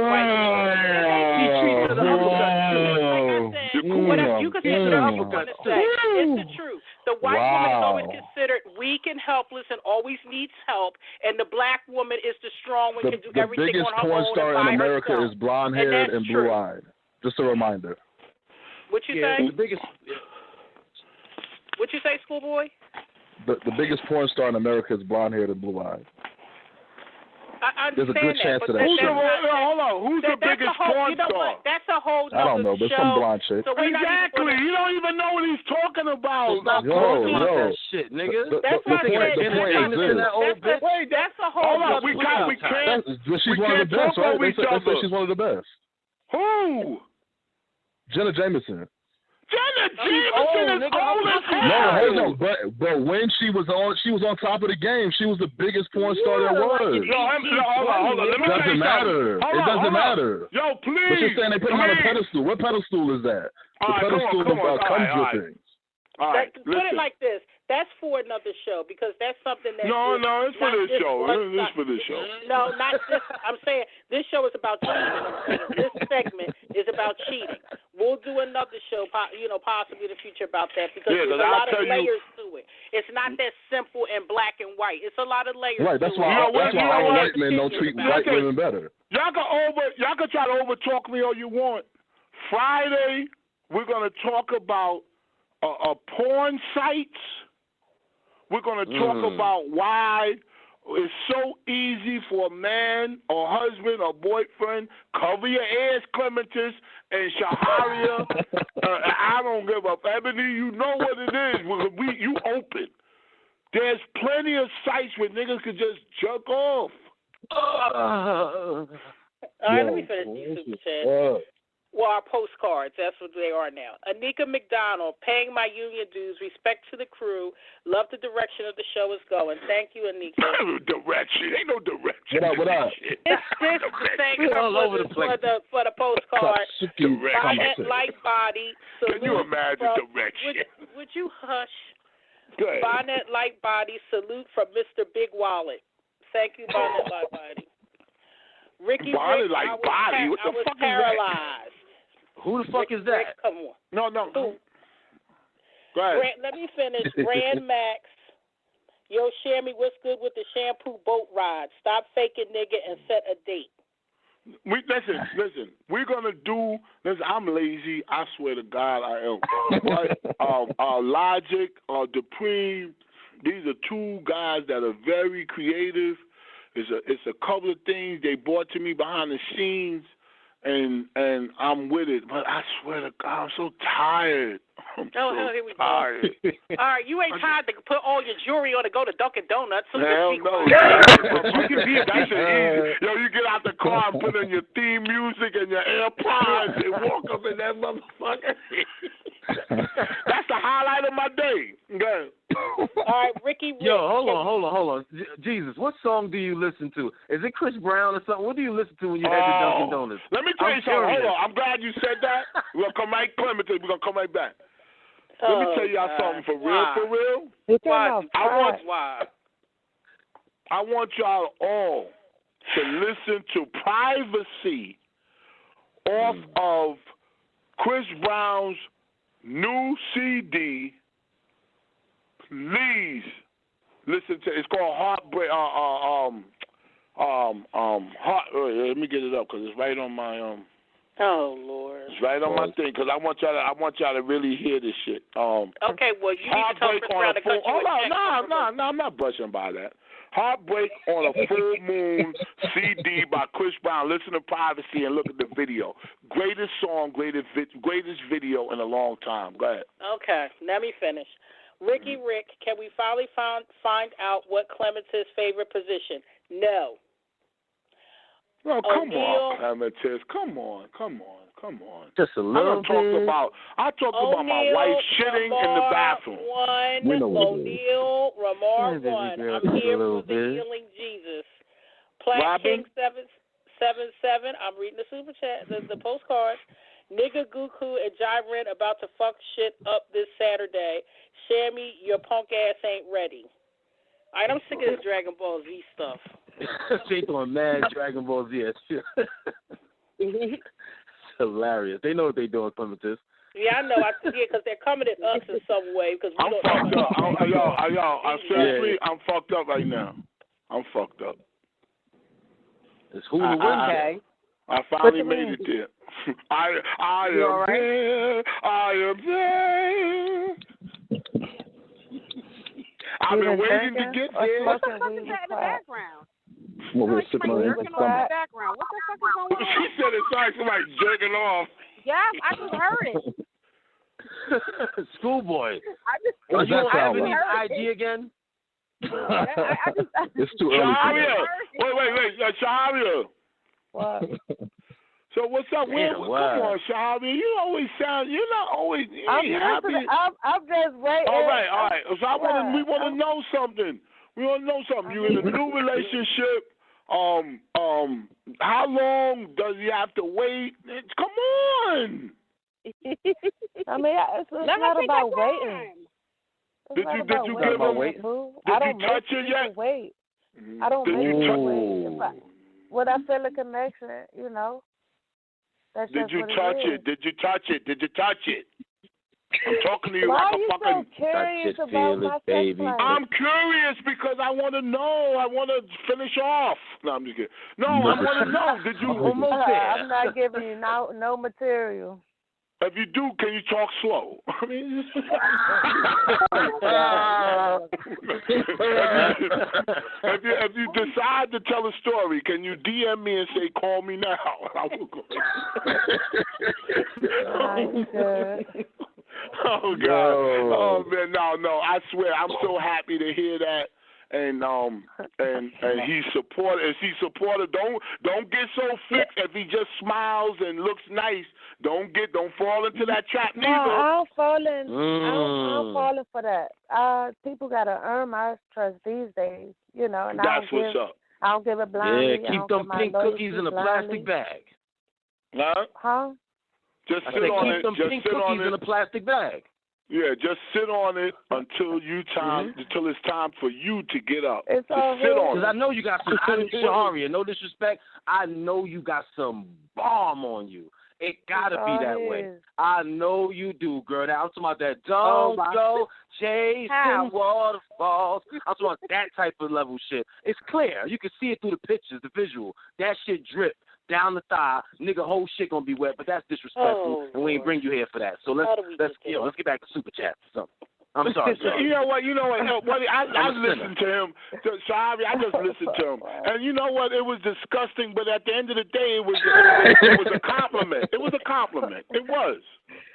treats the uppercut too. Like I said, whatever you consider the uppercut to say, it's the truth. The white woman is always considered weak and helpless and always needs help, and the black woman is the strong one, can do everything on her own. The biggest porn star in America is blonde-haired and blue-eyed. Just a reminder. What you say? The biggest. What you say, schoolboy? The biggest porn star in America is blonde-haired and blue-eyed. I There's a good chance of that. Hold on. Who's the biggest porn star? What? That's a whole nother I don't know, but show. some blonde chick. So exactly. You don't even know what he's talking about. Stop talking about that shit, nigga. That's what I said. Wait, that's a whole nother we can't. She's one of the best, right? They say she's one of the best. Who? Jenna Jameson. Jenna Jameson is old as hell. No, hold on. But when she was on top of the game. She was the biggest porn star there was. Hold on. Let me doesn't matter. It doesn't matter. Yo, please. But you're saying they put him on a pedestal. What pedestal is that? The pedestal that comes with things. All right, put it like this. That's for another show because that's something that. No, it's for this show. It's for this show. No, not this. I'm saying this show is about cheating. This segment is about cheating. We'll do another show, possibly in the future about that because there's a lot of layers to it. It's not that simple and black and white. It's a lot of layers. Right. That's why all white men don't treat white women better. Y'all can try to overtalk me all you want. Friday, we're gonna talk about porn sites. We're going to talk about why it's so easy for a man or husband or boyfriend. Cover your ears, Clementis and Shaharia. I don't give up. Ebony, you know what it is. You open. There's plenty of sites where niggas can just jerk off. All right, let me finish these super chats. Well, our postcards, that's what they are now. Anika McDonald, paying my union dues, respect to the crew, love the direction of the show is going. Thank you, Anika. Direction, ain't no direction. What up? This thing all over the place. For the postcard. Barnett Light Body. Can you imagine direction? Would you hush? Good. Barnett Light Body, salute from Mr. Big Wallet. Thank you, Barnett Light Body. Ricky Barnett Light Body? What the fuck paralyzed. is that? Who the fuck is that? Come on. No. Who? Go ahead. Let me finish. Grand Max. Yo, Shammy, what's good with the shampoo boat ride? Stop faking, nigga, and set a date. Listen. We're gonna do. Listen, I'm lazy. I swear to God, I am. But Logic, Dupree, these are two guys that are very creative. It's a couple of things they brought to me behind the scenes. And I'm with it, but I swear to God, I'm so tired. I'm so here we tired. Go. All right, you ain't tired to put all your jewelry on to go to Dunkin' Donuts. So hell no. That's easy. Yo, you get out the car and put in your theme music and your AirPods and walk up in that motherfucker. That's the highlight of my day. Go. All right, Ricky. Yo, hold on. Jesus, what song do you listen to? Is it Chris Brown or something? What do you listen to when you head to Dunkin' Donuts? Let me tell you something. Hold on. I'm glad you said that. We're going to come right Clementon. We're going to come right back. Let me tell y'all something for real. Why? I want y'all all to listen to Privacy off of Chris Brown's new CD. Please listen to. It's called Heartbreak. Let me get it up because it's right on my Oh Lord. It's right on my thing because I want y'all to really hear this shit. Okay, well you need to tell Chris Brown to cut you a check. No, I'm not brushing by that. Heartbreak on a Full Moon CD by Chris Brown. Listen to Privacy and look at the video. Greatest song, greatest video in a long time. Go ahead. Okay, let me finish. Rick, can we finally find out what Clemence's favorite position? No. No, come on, Clementis. Come on. Just a little bit. I talked about my wife shitting in the bathroom. O'Neal, Ramar 1. I'm here for the healing Jesus. Plat King 777. I'm reading the super chat, the postcard. Nigga Goku and Jyren about to fuck shit up this Saturday. Shammy, your punk ass ain't ready. All right, I'm sick of this Dragon Ball Z stuff. They doing mad Dragon Ball Z. It's hilarious. They know what they doing, Clementis. Yeah, I know. Because they're coming at us in some way. Because I'm fucked up. Seriously, I'm fucked up right now. I'm fucked up. It's who to win, okay. I finally made it there. I am there. I am there. I've been waiting to get there. What the fuck is that in the background? We're sipping on jerking off in the background. What the fuck is going on? She said it sounds like somebody jerking off. Yeah, I just heard it. Schoolboy. What does that sound like? IG again? It's too early. Shaharia. Wait. Shaharia. What? So what's up? Come on, Shaharia. You're not always happy. I'm just waiting. All right. So we want to know something. You in a new relationship. How long does he have to wait? Come on. I mean, it's not about waiting. Did you touch it yet? Wait. I don't make you wait. When I feel a connection, That's Did you touch it? Did you touch it? I'm talking to you Why like are you so curious about my sex life? I'm curious because I want to know. I want to finish off. No, I'm just kidding. No, I want to know. Did you almost there? I'm not giving you no material. If you do, can you talk slow? I mean, if you decide to tell a story, can you DM me and say, "Call me now"? I will go. Oh God! No. Oh man, no! I swear, I'm so happy to hear that. And he's supportive. Is he supportive? Don't get so fixed. If he just smiles and looks nice, don't fall into that trap neither. No, I don't fall in for that. People gotta earn my trust these days, And that's what's up. I don't give it blindly. Yeah, keep them pink cookies in a plastic bag. Huh? Just sit on it. Keep them pink cookies in a plastic bag. Yeah, just sit on it until until it's time for you to get up. It's just sit on it. Because I know you got some. Shaharia, no disrespect. I know you got some bomb on you. It gotta be that way. I know you do, girl. Now, I'm talking about that. Don't go chasing waterfalls. I'm talking about that type of level shit. It's clear. You can see it through the pictures, the visual. That shit drip down the thigh. Nigga, whole shit gonna be wet, but that's disrespectful, and we ain't bring you here for that. So let's get back to super chat or something. I'm sorry. You know what? I listened to him. Sorry, I just listened to him. And you know what? It was disgusting, but at the end of the day, it was a compliment. It was a compliment. It was.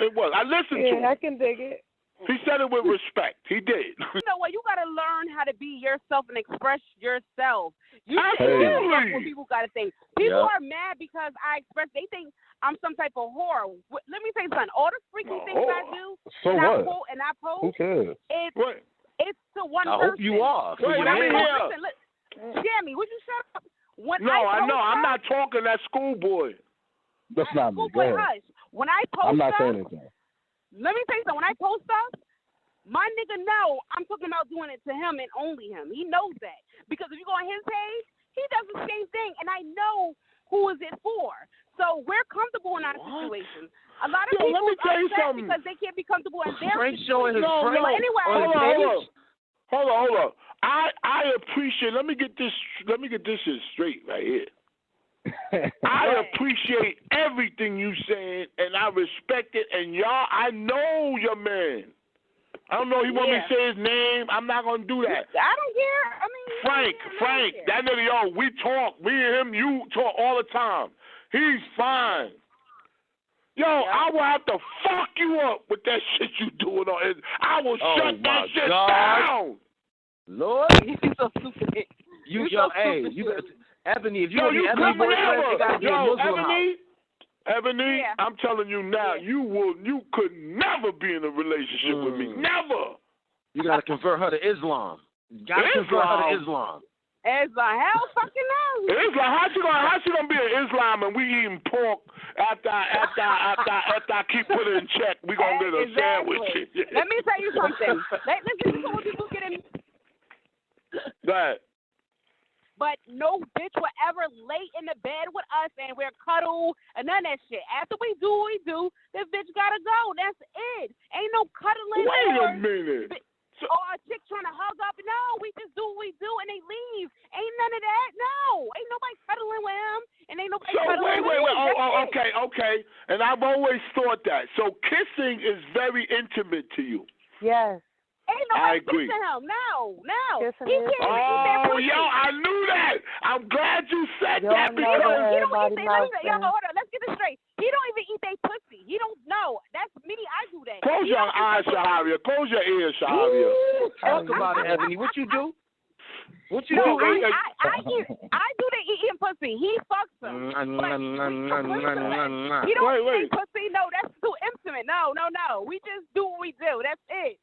I listened to him. Yeah, I can dig it. He said it with respect. He did. You know what? You got to learn how to be yourself and express yourself. You Absolutely. What people got to think. People are mad because I express. They think I'm some type of whore. Let me say something. All the freaky things I do, so and I post. Who cares? It's to one person. I hope you are. Listen, Jamie, would you shut up? I'm not talking that schoolboy. That's not me. Go ahead. Hush. When I post I'm not saying anything. Let me tell you something. When I post stuff, my nigga know I'm talking about doing it to him and only him. He knows that. Because if you go on his page, he does the same thing. And I know who is it for. So we're comfortable in our situation. A lot of people let me tell you something. because they can't be comfortable in their Frank situation. showing his strength. Anyway, hold on. I appreciate. Let me get this shit straight right here. I appreciate everything you saying, and I respect it. And y'all, I know your man. I don't know. He want me to say his name. I'm not gonna do that. I don't care. I mean, Frank, that nigga, yo, we talk. Me and him, you talk all the time. He's fine. Yo, I will have to fuck you up with that shit you doing on it. I will shut that shit down. Lord, you so stupid. Ebony, if you want to be Ebony boyfriend, you gotta be a Muslim house. Ebony, I'm telling you now, you could never be in a relationship with me. Never. You gotta convert her to Islam. Convert her to Islam. Hell fucking no. Islam, how she gonna be an Islam and we eating pork after I keep putting it in check? We gonna get a sandwich. Let me tell you something. Listen to what people get in. Go ahead. But no bitch will ever lay in the bed with us and we're cuddle and none of that shit. After we do what we do, this bitch gotta go. That's it. Ain't no cuddling. Wait a minute. A chick trying to hug up. No, we just do what we do and they leave. Ain't none of that. No. Ain't nobody cuddling with him and ain't nobody cuddling with me. Okay. And I've always thought that. So kissing is very intimate to you. Yes. Ain't nobody kissing him. No. Kissing he can't even eat that pussy. Yo, I knew that. I'm glad you said that because he don't eat that. Hold on. Let's get this straight. He don't even eat that pussy. He don't know. That's me. I do that. Close your eyes, Shaharia. Close your ears, Shaharia. Talk about it, Ebony. What you do? I do the eating pussy. He fucks them. He don't eat pussy. No, that's too intimate. No. We just do what we do. That's it.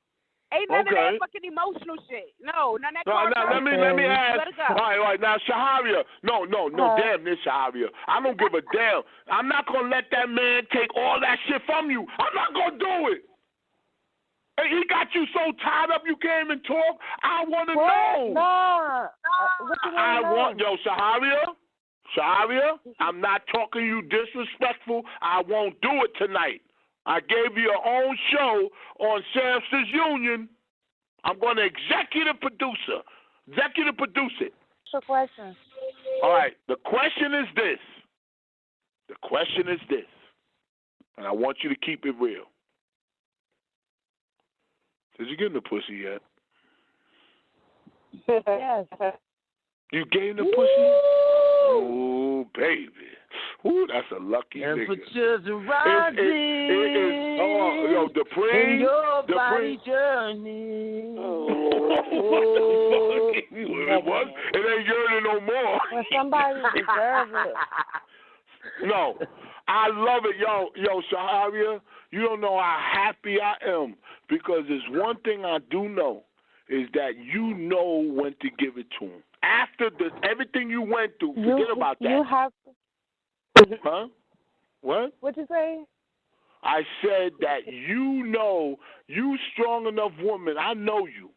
Ain't none of that fucking emotional shit. No, none of that. Now, let me ask. All right. Now, Shaharia. No, damn this, Shaharia. I don't give a damn. I'm not going to let that man take all that shit from you. I'm not going to do it. Hey, he got you so tied up you can't even talk. I want to know. No. What you want to know? Shaharia, I'm not talking you disrespectful. I won't do it tonight. I gave you your own show on Samsters Union. I'm going to executive produce it. What's your question? All right. The question is this. And I want you to keep it real. Did you get in the pussy yet? Yes. You gave him the pussy? Oh, baby. Ooh, that's a lucky nigga. Temperatures rising. Dupree. In your body journey. What the fuck? It ain't yearning no more. Well, somebody deserves it. No. I love it. Yo, Shaharia, you don't know how happy I am because there's one thing I do know is that you know when to give it to him. After everything you went through, forget about that. You have to. Huh? What? What'd you say? I said that you know you strong enough woman. I know you.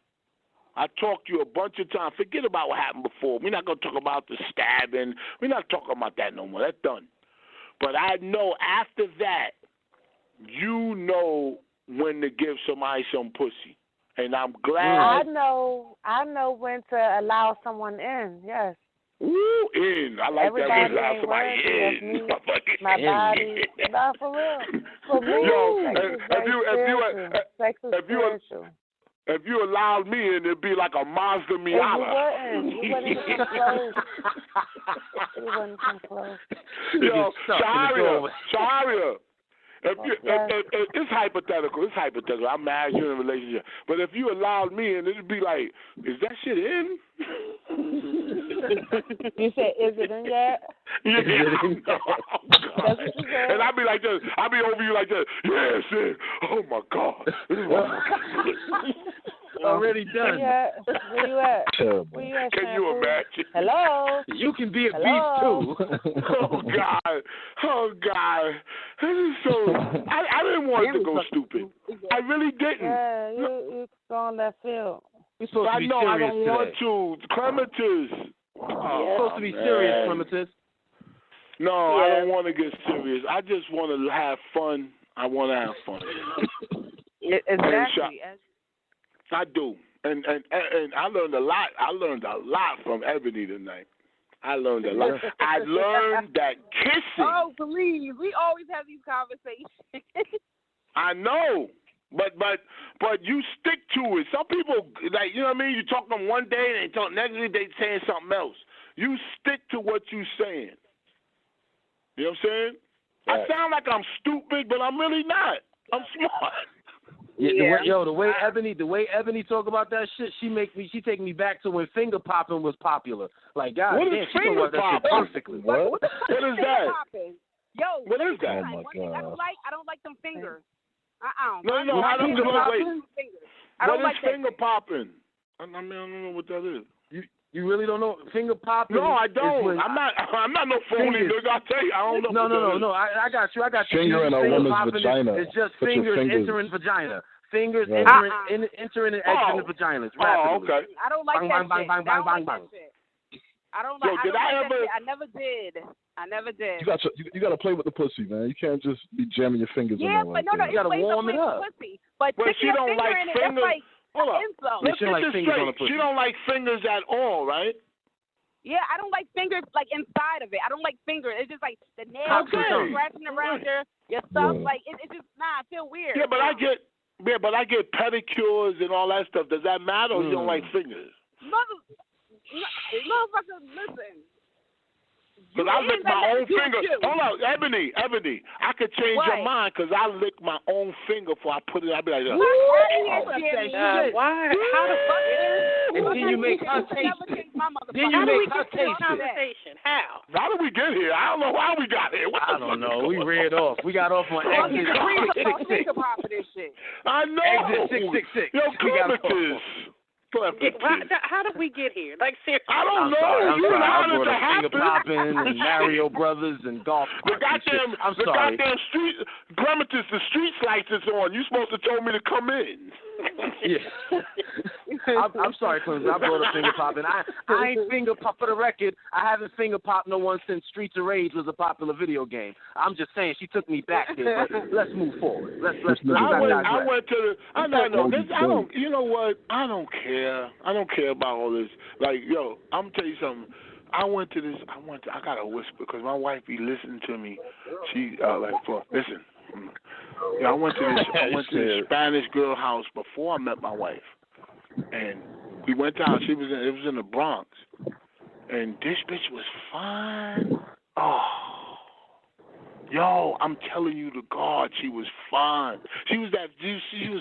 I talked to you a bunch of times. Forget about what happened before. We're not going to talk about the stabbing. We're not talking about that no more. That's done. But I know after that, you know when to give somebody some pussy. And I'm glad. I know when to allow someone in, yes. Ooh, in. I like everybody that. When somebody in. Me, my body. No, for real. For me, sex is spiritual. If you allowed me in, it'd be like a Mazda Miata. You wouldn't come close. You wouldn't come close. Yo, Shaharia. It's hypothetical. I'm married, you're in a relationship. But if you allowed me in, it'd be like, is that shit in? You said, is it in yet? Yeah. That's what you said. And I'd be like this. I'd be over you like this. Yes, yeah, oh my God. Already done. Where you at? Where you at, Can Shampoo? you imagine? Hello? You can be a beast too. Oh God. This is so. I didn't want it to go stupid. I really didn't. Yeah, you going left field. We're supposed to be serious I don't today. want to. Clematis. Supposed to be serious, Clematis. No, I don't want to get serious. I just want to have fun. I want to have fun. Exactly. I do. And I learned a lot. I learned a lot from Ebony tonight. I learned a lot. I learned that kissing. Oh, please. We always have these conversations. I know. But you stick to it. Some people, like, you know what I mean? You talk to them one day and they talk next week they saying something else. You stick to what you saying. You know what I'm saying? Right. I sound like I'm stupid, but I'm really not. I'm smart. Yeah. The way Ebony talk about that shit, she take me back to when finger popping was popular. Like, God what damn, is she talk about that shit perfectly. What is that? Yo, what is that? Oh my God. I don't like them fingers. No, I don't know. What is finger popping? I mean, I don't know what that is. You really don't know finger popping? No, I don't. I'm not no phony nigga. I tell you, I don't know. No. I got you. Finger in a woman's vagina. It's just fingers entering vagina. Fingers entering and exiting the vaginas rapidly. Oh, okay. I don't like that shit. Bang. I don't like that shit. I never did. You got to play with the pussy, man. You can't just be jamming your fingers in there. But no, you got to warm it up. Pussy. But she don't like fingers. Hold on. Let's get this straight. She don't like fingers at all, right? Yeah, I don't like fingers like inside of it. I don't like fingers. It's just like the nails scratching around your stuff. Yeah. Like it's just I feel weird. Yeah, but I get pedicures and all that stuff. Does that matter? Or you don't like fingers? Motherfucker, listen. Because I lick my own finger. Hold on, Ebony. I could change your mind because I lick my own finger before I put it. I'll be like, why? How the fuck is? And then you make her taste it. Then you make her taste it. How? How did we get here? I don't know how we got here. I don't know. We read off. We got off on exit 666. I know. Exit 666. Yo, Clementine. How did we get here? Like, seriously. I don't know. I'm sorry. I brought up happen? Finger Poppin' and Mario Brothers and golf. The goddamn street, Clementine, the street lights is on. You supposed to told me to come in. Yeah. I'm sorry, Clementine. I brought up Finger Poppin'. I ain't finger pop for the record. I haven't finger popped no one since Streets of Rage was a popular video game. I'm just saying she took me back there. But let's move forward. Let's I went to the. I don't. You know what? I don't care. I don't care about all this. Like, yo, I'm gonna tell you something. I gotta whisper because my wife be listening to me. She listen. I went to this Spanish girl house before I met my wife, and we went down. It was in the Bronx, and this bitch was fine. Oh. Yo, I'm telling you to God, she was fine. She was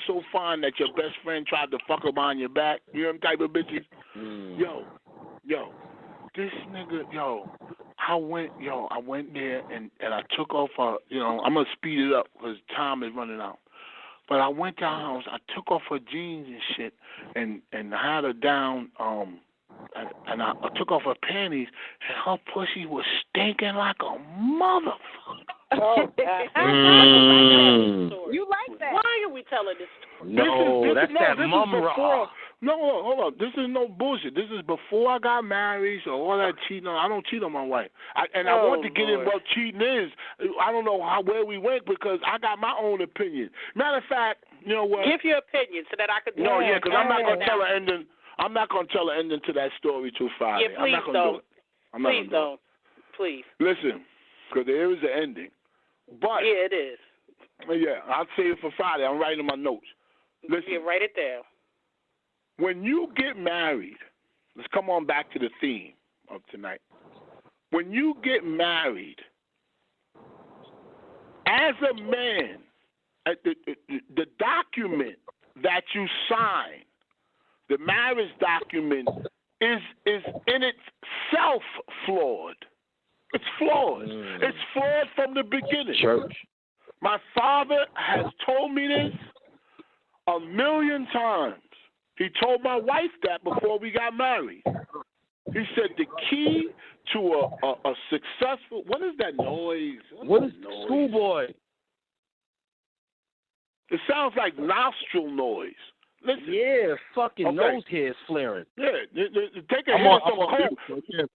so fine that your best friend tried to fuck her behind your back. You know them type of bitches? Yo, this nigga, I went there and I took off her, I'm going to speed it up because time is running out. But I went to her house, I took off her jeans and shit and I had her down, and I took off her panties, and her pussy was stinking like a motherfucker. Oh, you like that? Why are we telling this story? That's that mum rock. No, hold on. This is no bullshit. This is before I got married, so all that cheating. I don't cheat on my wife. I want to get in what cheating is. I don't know where we went because I got my own opinion. Matter of fact, you know what? Give your opinion so that I could. No, because I'm not gonna tell her ending. I'm not gonna tell her ending to that story till Friday. Yeah, please I'm not gonna do it. Please don't. Please. Listen, because there is an ending. But yeah, it is. Yeah, I'll say it for Friday. I'm writing my notes. Listen, yeah, write it down. When you get married, let's come on back to the theme of tonight. When you get married, as a man, the document that you sign, the marriage document, is in itself flawed. It's flawed. It's flawed from the beginning. Church. My father has told me this 1,000,000 times. He told my wife that before we got married. He said the key to a successful. What is that noise? What is noise? Schoolboy? It sounds like nostril noise. Listen. Yeah, fucking nose hairs flaring. Yeah, take a hit of some coke.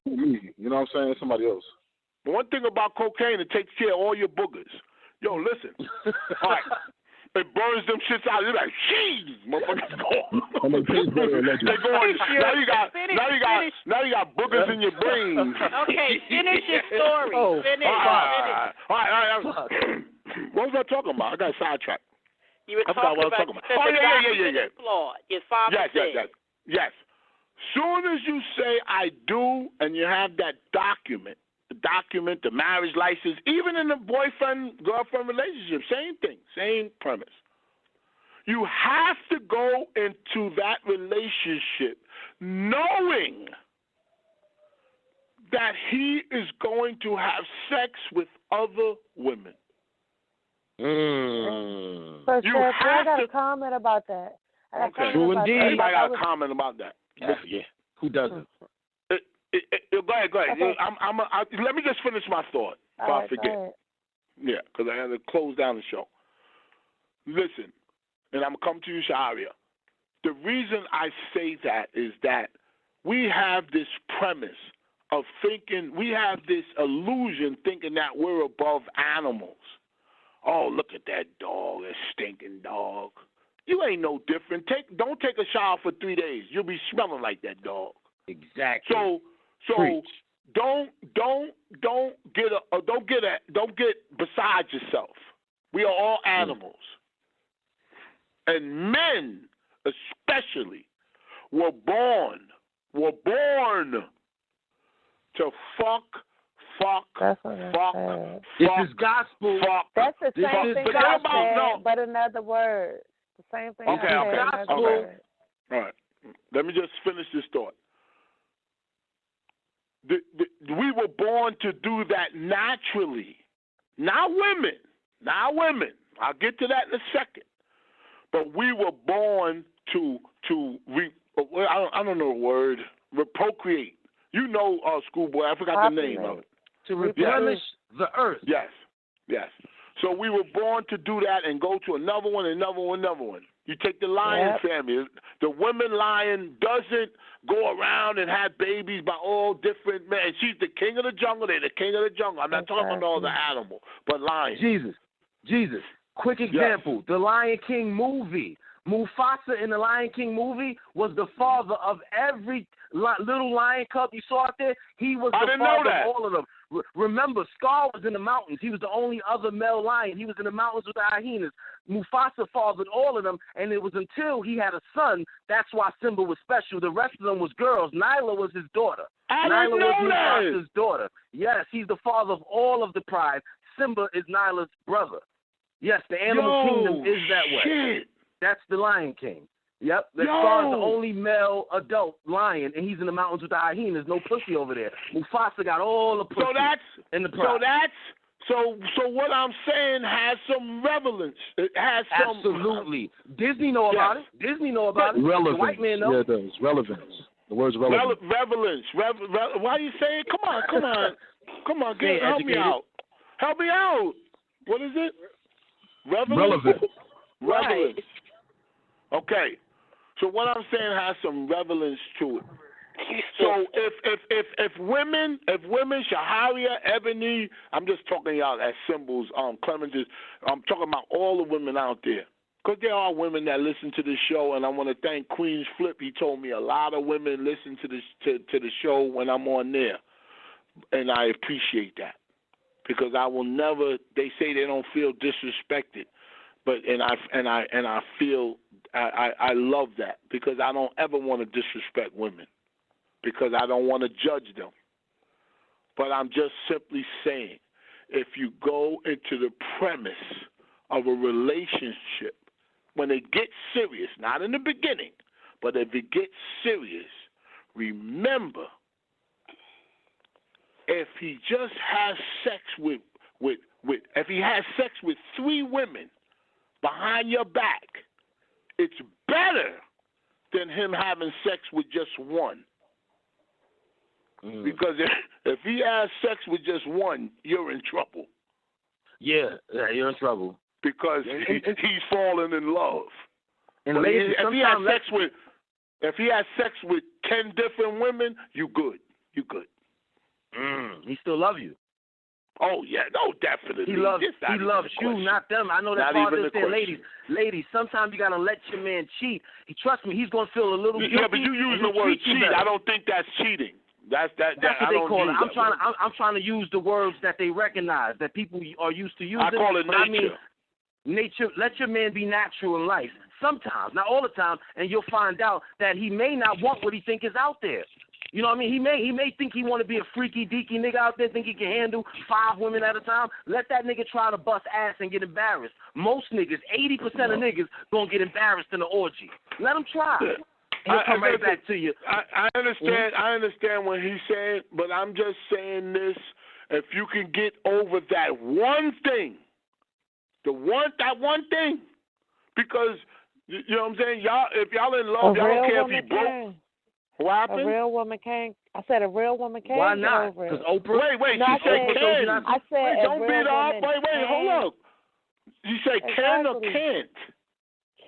You know what I'm saying? Somebody else. One thing about cocaine, it takes care of all your boogers. Yo, listen. All right. It burns them shits out. You're like, jeez, motherfuckers gone. They go on. Now you got boogers in your brain. Okay, finish your story. Finish. All right. What was I talking about? I got sidetracked. You were talking about yeah. Flawed. Your father said. Yes. Soon as you say I do, and you have that document, the marriage license, even in the boyfriend-girlfriend relationship, same thing, same premise. You have to go into that relationship knowing that he is going to have sex with other women. So, Chef, I got a comment about that. True indeed. Everybody got a comment about that. Yeah. Who doesn't? Go ahead. Okay. Let me just finish my thought before I forget. Yeah, because I had to close down the show. Listen, and I'm going to come to you, Shaharia. The reason I say that is that we have this premise of thinking, we have this illusion thinking that we're above animals. Oh, look at that dog, that stinking dog. You ain't no different. Don't take a shower for 3 days. You'll be smelling like that dog. Exactly. So don't get beside yourself. We are all animals. And men especially were born to fuck. This is gospel. That's the same thing I said, but another word. The same thing. Okay. All right. Let me just finish this thought. We were born to do that naturally. Not women. I'll get to that in a second. But we were born to I don't know the word, procreate. You know, schoolboy, I forgot the name of it. To replenish the earth. Yes. So we were born to do that and go to another one. You take the lion family. The woman lion doesn't go around and have babies by all different men. She's the king of the jungle. They're the king of the jungle. I'm not talking about all the animal, but lion. Jesus. Quick example. The Lion King movie. Mufasa in the Lion King movie was the father of every little lion cub you saw out there. He was the father of all of them. Remember, Scar was in the mountains. He was the only other male lion. He was in the mountains with the hyenas. Mufasa fathered all of them, and it was until he had a son, that's why Simba was special. The rest of them was girls. Nyla was his daughter. Nyla was Mufasa's daughter. Yes, he's the father of all of the pride. Simba is Nyla's brother. Yes, the animal kingdom is that way. That's the Lion King. Yep, Scar's the only male adult lion, and he's in the mountains with the hyenas. No pussy over there. Mufasa got all the pussy in the pride. So what I'm saying has some relevance. It has some. Absolutely. Disney know about it. Relevance. The white man knows. Yeah, it does. Relevance. The word's relevant. Relevance. Why do you say it? Come on. Help me out. What is it? Relevant. Relevance. Okay. So what I'm saying has some relevance to it. So if women, Shaharia, Ebony, I'm just talking y'all as symbols, Clemens, I'm talking about all the women out there. Because there are women that listen to the show, and I want to thank Queen's Flip. He told me a lot of women listen to the show when I'm on there, and I appreciate that because I will never. They say they don't feel disrespected, but I feel I love that because I don't ever want to disrespect women because I don't want to judge them. But I'm just simply saying, if you go into the premise of a relationship, when it gets serious, not in the beginning, but if it gets serious, remember, if he just has sex if he has sex with 3 women behind your back, it's better than him having sex with just one. Because if he has sex with just one, you're in trouble. Yeah, you're in trouble. Because he's fallen in love. And if he has sex with 10 different women, you good. He still love you. Oh yeah, no, definitely. He loves you, not them. I know that part is there, ladies. Sometimes you gotta let your man cheat. Trust me, he's gonna feel a little guilty. Yeah, but you use the word cheat. I don't think that's cheating. That's what they call it. I'm trying to use the words that they recognize, that people are used to using. I call it nature. I mean, nature. Let your man be natural in life. Sometimes, not all the time, and you'll find out that he may not want what he think is out there. You know what I mean? He may think he want to be a freaky deaky nigga out there, think he can handle 5 women at a time. Let that nigga try to bust ass and get embarrassed. Most niggas, 80% of niggas, gonna get embarrassed in the orgy. Let him try. He'll come right back to you. I understand. I understand what he's saying, but I'm just saying this: if you can get over that one thing, that one thing, because you know what I'm saying, y'all. If y'all in love, y'all don't care if he broke. What happened? A real woman can't. I said a real woman can't. Why not? Because Oprah. Wait. No, She said can. I said don't beat up. Wait. Hold up. You say can or can't?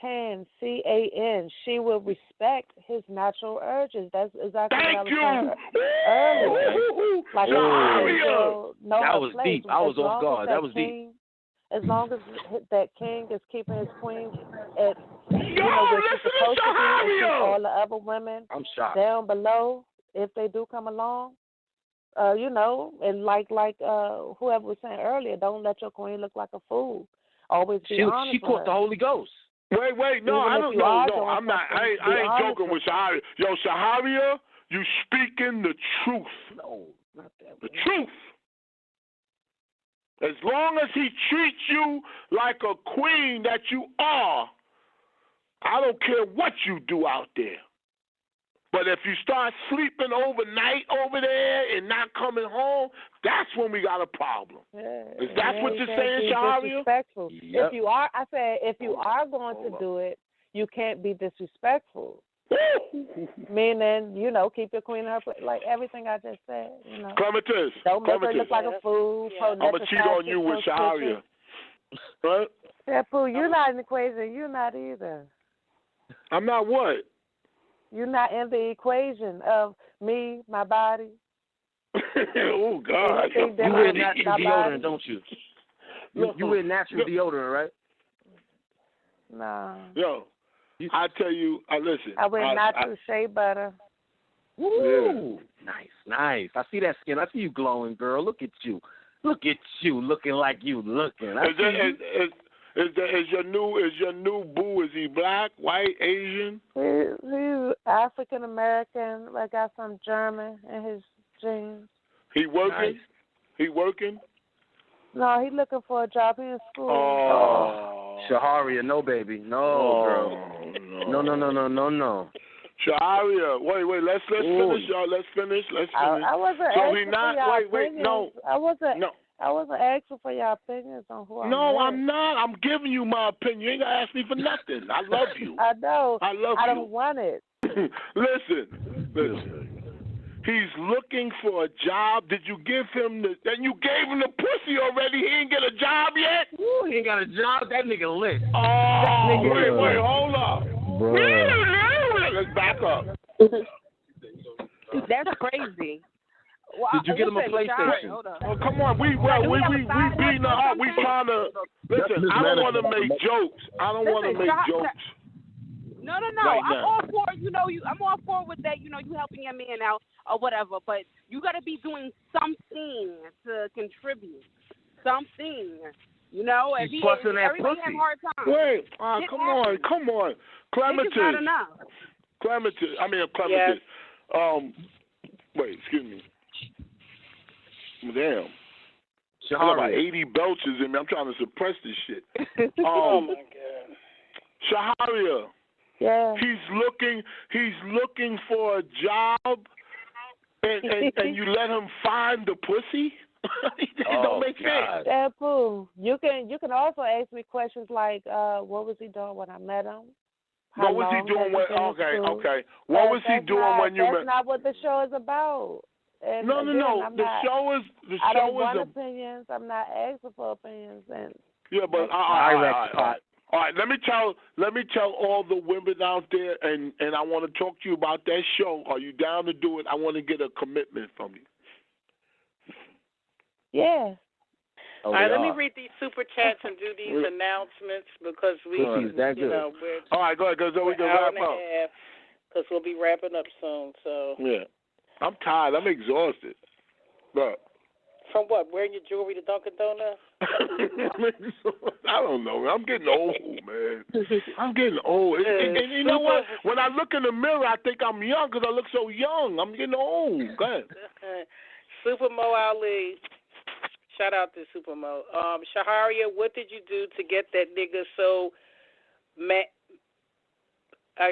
Can. CAN. She will respect his natural urges. That's exactly what I was saying earlier. Like that was deep. I was off guard. That was deep. As long as that king is keeping his queen at where she's to supposed to be, and all the other women I'm shocked. down below, if they do come along, and like whoever was saying earlier, don't let your queen look like a fool. Always be honest. She caught the Holy Ghost. Wait, no, I don't know. No, I'm not. I ain't joking with Shaharia. Yo, Shaharia, you speaking the truth. No, not that. The truth. As long as he treats you like a queen that you are, I don't care what you do out there. But if you start sleeping overnight over there and not coming home, that's when we got a problem. Is that what you're saying, Shaharia? Yep. If you are going to do it, you can't be disrespectful. Meaning, keep your queen in her place, like everything I just said. Clematis. Don't make her look like a fool. Yeah. I'm gonna cheat on you with Shaharia. Right? Yeah, Pooh, you're not in the equation. You're not either. I'm not what? You're not in the equation of me, my body. Oh God! You wear natural deodorant, don't you? You wear natural deodorant, right? No. Yo. I tell you, listen. I wear natural shea butter. Woo! Yeah. Nice. I see that skin. I see you glowing, girl. Look at you, looking like you looking. Is your new boo? Is he black, white, Asian? He's African American. I got some German in his genes. He working? Nice. He working? No, he looking for a job. He in school. Oh. Shaharia, no, baby. No, girl. No. Shaharia, wait. Let's finish, y'all. Let's finish. I wasn't asking for your opinions. No. I wasn't asking for your opinions on who I'm with. No, I'm not. I'm giving you my opinion. You ain't gonna ask me for nothing. I love you. I know. I love you. I don't want it. Listen. He's looking for a job. Did you give him and you gave him the pussy already? He ain't get a job yet? Ooh, he ain't got a job? That nigga lit. Oh, wait, hold up. Let's back up. That's crazy. Well, did you get him a PlayStation? Oh, come on, we beating her up. We trying to listen. I don't want to make jokes. No. Right I'm all for I'm all for with that. You helping your man out or whatever. But you got to be doing something to contribute. Something. If he's busting that everybody pussy. have hard time. Wait, come on, Clematis. Not enough. Clematis. Yes. Wait, excuse me. Damn. Shaharia. I got about 80 belches in me. I'm trying to suppress this shit. Oh my God. Shaharia. Yeah. He's looking for a job, and you let him find the pussy. It don't make sense. Shampoo. You can also ask me questions like, what was he doing when I met him? What was he doing when? Okay. What was he doing when you met? That's not what the show is about. And no. The show is. I don't want opinions. I'm not asking for opinions. Yeah, but all right. Let me tell all the women out there, and I want to talk to you about that show. Are you down to do it? I want to get a commitment from you. Yeah. Oh, all right, let are. me read these super chats and do these announcements because we, that good. we're all right, go ahead, because we can wrap up. Because we'll be wrapping up soon. So yeah, I'm tired. I'm exhausted. Look. From what? Wearing your jewelry to Dunkin' Donuts? I don't know. I'm getting old, man. I'm getting old. And you know what? When I look in the mirror, I think I'm young because I look so young. I'm getting old. Go ahead. Super Mo Ali. Shout out to Super Mo. Shaharia, what did you do to get that nigga so mad? I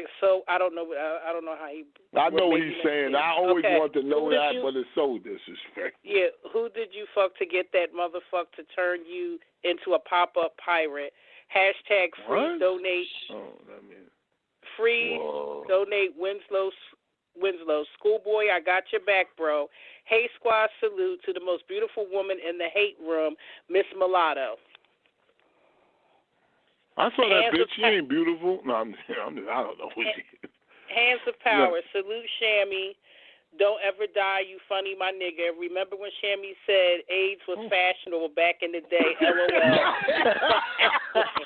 don't know. I don't know how he. I know what he's saying. I always want to know that, but it's so disrespectful. Yeah, who did you fuck to get that motherfucker to turn you into a pop-up pirate? Hashtag free what? donate. Oh, that means free donate Winslow. Schoolboy, I got your back, bro. Hey, squad, salute to the most beautiful woman in the hate room, Miss Mulatto. I saw that bitch. She ain't beautiful. No, I don't know who she is. Hands of power. No. Salute Shammy. Don't ever die, you funny, my nigga. Remember when Shammy said AIDS was fashionable back in the day? LOL.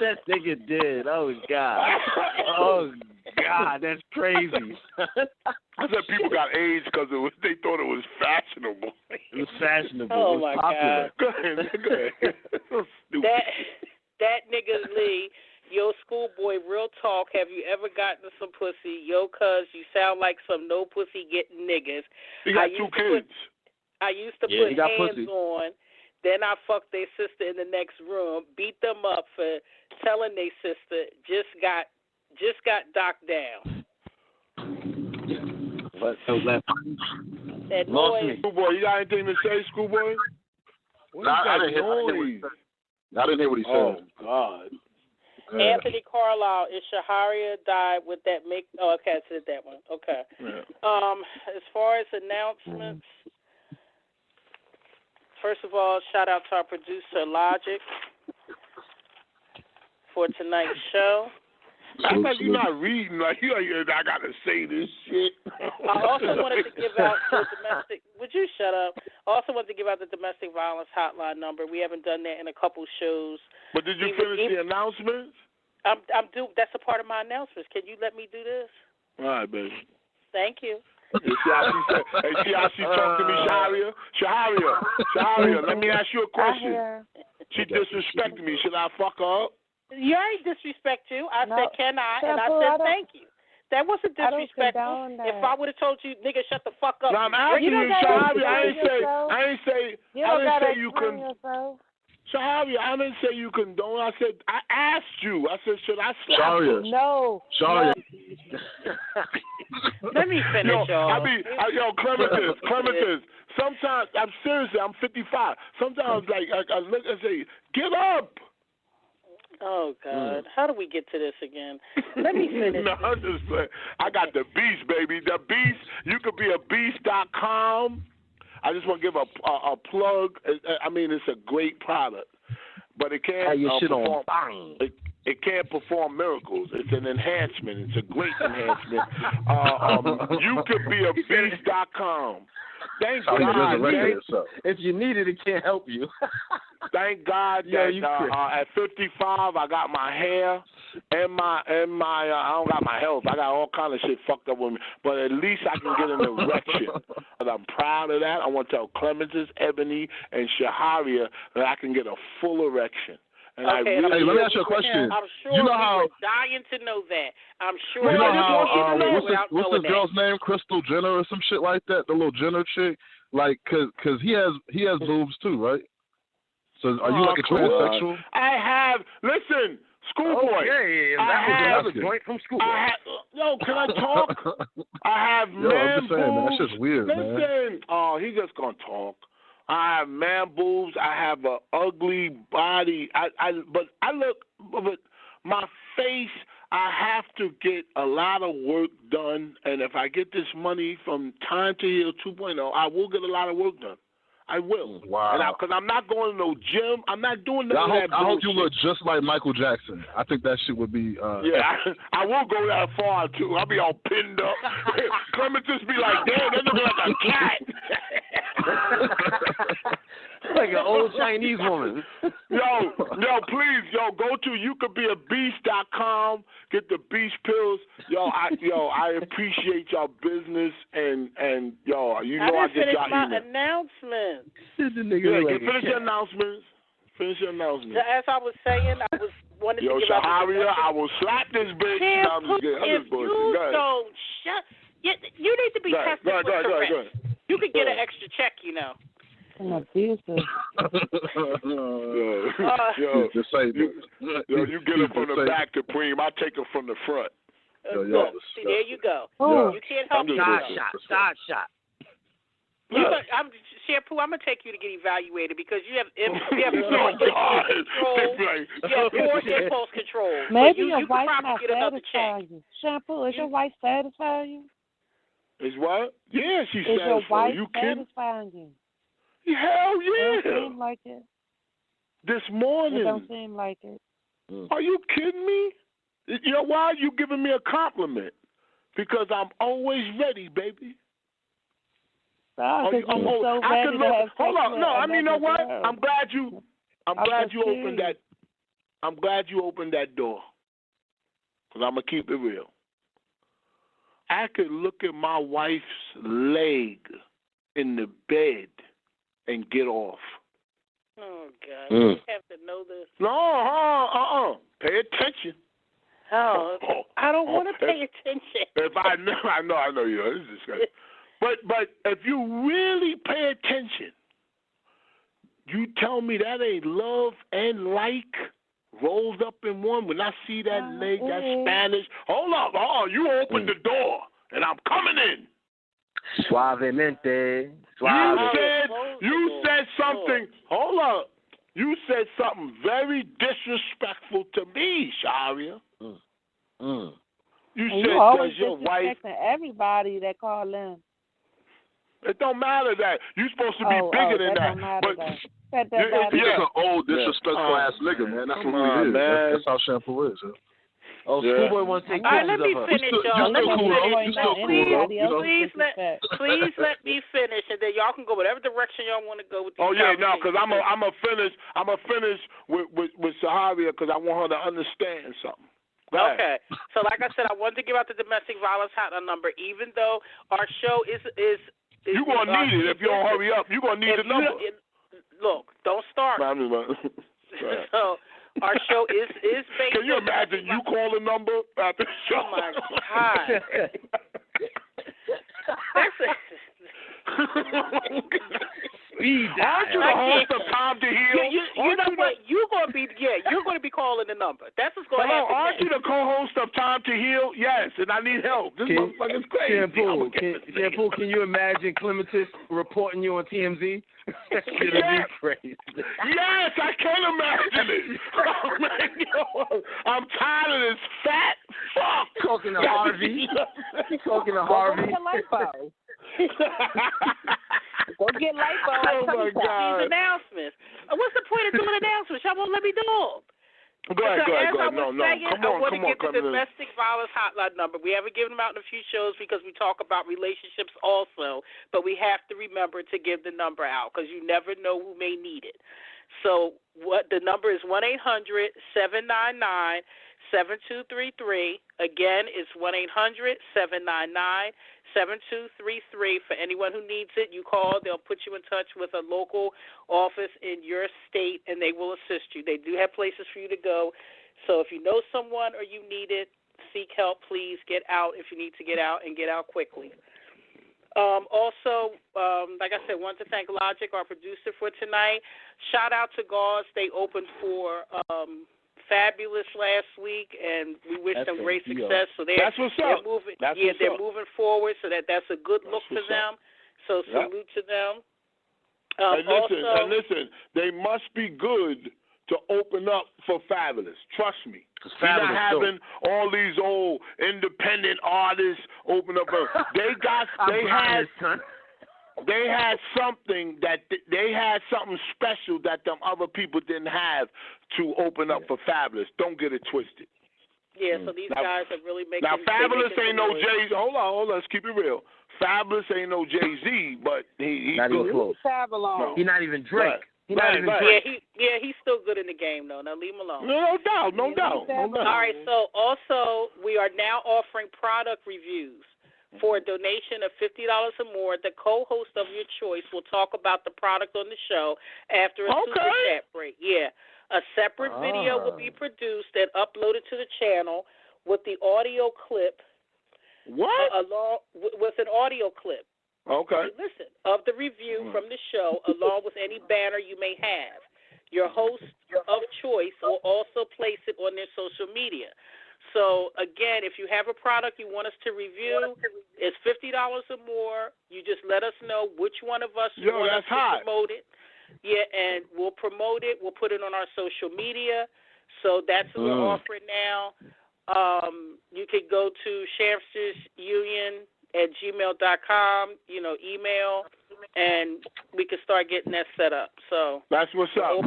That nigga did. Oh, God. Oh, God. That's crazy. I said people got AIDS because they thought it was fashionable. It was fashionable. Oh, it was my popular. God. Go ahead. So stupid. That nigga Lee, yo, Schoolboy, real talk, have you ever gotten some pussy? Yo, cuz, you sound like some no pussy getting niggas. He got 2 kids. I used to put hands on, then I fucked their sister in the next room, beat them up for telling their sister, just got docked down. What? That noise. Schoolboy, you got anything to say, Schoolboy? I didn't hear what he said. Oh, God. Anthony Carlisle, is Shaharia died with that make? Oh, okay, I said that one. Okay. Yeah. As far as announcements, first of all, shout out to our producer Logic for tonight's show. I thought you're not reading. Like, I got to say this shit. I also wanted to give out the domestic. Would you shut up? I also wanted to give out the domestic violence hotline number. We haven't done that in a couple shows. But did you finish the announcements? I'm due. That's a part of my announcements. Can you let me do this? All right, baby. Thank you. See how she talked to me, Shaharia? Shaharia, let me ask you a question. She disrespected me. Should I fuck her up? You ain't disrespect you. I said, can I? And I said, thank you. That wasn't disrespectful. If I would have told you, nigga, shut the fuck up. No, I'm asking you, Shaharia. I ain't say you can. Shaharia, I didn't say you condone. I said, I asked you. I said, should I slap her? No. Shaharia. Let me finish, y'all. Clementis. Sometimes, I'm seriously, I'm 55. Sometimes, like, I look and say, get up. Oh, God. How do we get to this again? Let me finish. No, I'm just saying. I got the Beast, baby. The Beast. You could be a beast.com. I just want to give a plug. I mean, it's a great product, but it can't perform. It can't perform miracles. It's an enhancement. It's a great enhancement. You could be a beast.com. Thank God. If you need it, it can't help you. Thank God that at 55 I got my hair and my I don't got my health. I got all kind of shit fucked up with me. But at least I can get an erection. And I'm proud of that. I want to tell Clementis, Ebony, and Shaharia that I can get a full erection. And hey, let me ask you a question. I'm sure you know we're dying to know that. I'm sure. You know how what's this girl's name? Crystal Jenner or some shit like that? The little Jenner chick. Like, cause he has boobs too, right? So are you like a transsexual? I have. Listen, Schoolboy. That was a joint from Schoolboy. Can I talk? I have man I'm just saying, boobs. man, that's just weird, man. Oh, he just gonna talk. I have man boobs. I have an ugly body. But my face, I have to get a lot of work done. And if I get this money from Time to Heal 2.0, I will get a lot of work done. I will. Wow. Because I'm not going to no gym. I'm not doing none of that bullshit. I hope you look just like Michael Jackson. I think that shit would be... I won't go that far, too. I'll be all pinned up. Clementis be like, damn, that look like a cat. Like an old Chinese woman. Yo, please, go to youcouldbeabeast.com. Get the beast pills. I appreciate y'all business and yo, you know I get y'all email. Announcements. Finish your announcements. Finish your announcements. So as I was saying, I was wanted to give Shaharia, I will slap this bitch. Shampoo, if you don't shut, you need to be tested for Tourette's. You could get an extra check, you know. I'm abusive. You get it from the back to Preem. I take it from the front. There you go. Oh. You can't help me. Side shot. Shampoo, I'm gonna take you to get evaluated because you have poor impulse control. Maybe you your wife not get another satisfying check. you. Shampoo, is your wife satisfying you? Is what? Yeah, she's satisfying. Is your wife satisfying you. Hell yeah. It don't seem like it. This morning. It don't seem like it. Are you kidding me? You know why? You giving me a compliment. Because I'm always ready, baby. Oh, I could look. Hold on. No, I mean, you know what? I'm glad you opened that. I'm glad you opened that door. Because I'm going to keep it real. I could look at my wife's leg in the bed and get off. Oh, God. You have to know this. No, Pay attention. I don't want to pay attention. If I know you. This is disgusting. But if you really pay attention, you tell me that ain't love and like rolled up in one. When I see that leg, that Spanish, hold up, you open the door and I'm coming in. Suavemente. You said something. Hold up. You said something very disrespectful to me, Sharia. You said, always does your wife? Everybody that call in. It don't matter that. You're supposed to be bigger than that. Don't matter but he's an old, disrespectful ass nigga, man. That's who he is. Man. That's how Shampoo is. Huh? Schoolboy wants to take pictures of her. Let me finish, y'all. Please let me finish, and then y'all can go whatever direction y'all want to go with. Because I'm a finish with Saharia because I want her to understand something. Okay. So like I said, I wanted to give out the domestic violence hotline number, even though our show is you're going to need it if you don't hurry up. You're going to need the number. Look, don't start. So our show is based. Can you imagine you call a number after the show? Oh, my God. That's it. Aren't you the host of Time to Heal? You know what? You're going to be calling the number. That's what's going to happen. Aren't you the co-host of Time to Heal? Yes, and I need help. This motherfucker's crazy. Shampoo, can you imagine Clementis reporting you on TMZ? That's going to be crazy. Yes, I can imagine it. Oh, man, I'm tired of this fat fuck. Talking to Harvey. Talking to Harvey. Go get lipo. Oh, my God. These announcements. What's the point of doing announcements? Y'all won't let me do them. Go ahead. I want to give the in. domestic violence hotline number. We haven't given them out in a few shows because we talk about relationships also, but we have to remember to give the number out because you never know who may need it. So the number is 1-800-799-7233. Again, it's 1-800-799-7233. For anyone who needs it, you call. They'll put you in touch with a local office in your state, and they will assist you. They do have places for you to go. So if you know someone or you need it, seek help. Please get out if you need to get out, and get out quickly. Also, like I said, want to thank Logic, our producer, for tonight. Shout out to Gauze. They opened for Fabulous last week, and we wish them great success. So they're moving. They're moving forward. So that's a good look for them. So salute to them. Listen, they must be good to open up for Fabulous. Trust me. You're not having all these old independent artists open up. They had something special that them other people didn't have to open up for Fabulous. Don't get it twisted. Yeah, so these guys are really making. Now Fabulous ain't no Jay. Hold on. Let's keep it real. Fabulous ain't no Jay-Z, but he's not good. Even close. No. He's not even Drake. He's still good in the game though. Now leave him alone. No doubt. All right. So also we are now offering product reviews. For a donation of $50 or more, the co-host of your choice will talk about the product on the show after a super chat break. Yeah. A separate video will be produced and uploaded to the channel with the audio clip. What? Along with an audio clip. Okay. Listen, of the review from the show, along with any banner you may have. Your host of choice will also place it on their social media. So, again, if you have a product you want us to review, it's $50 or more. You just let us know which one of us you want us to promote it. Yeah, and we'll promote it. We'll put it on our social media. So that's what we're offering now. You could go to shampsters.union@gmail.com, email, and we can start getting that set up. So that's what's up.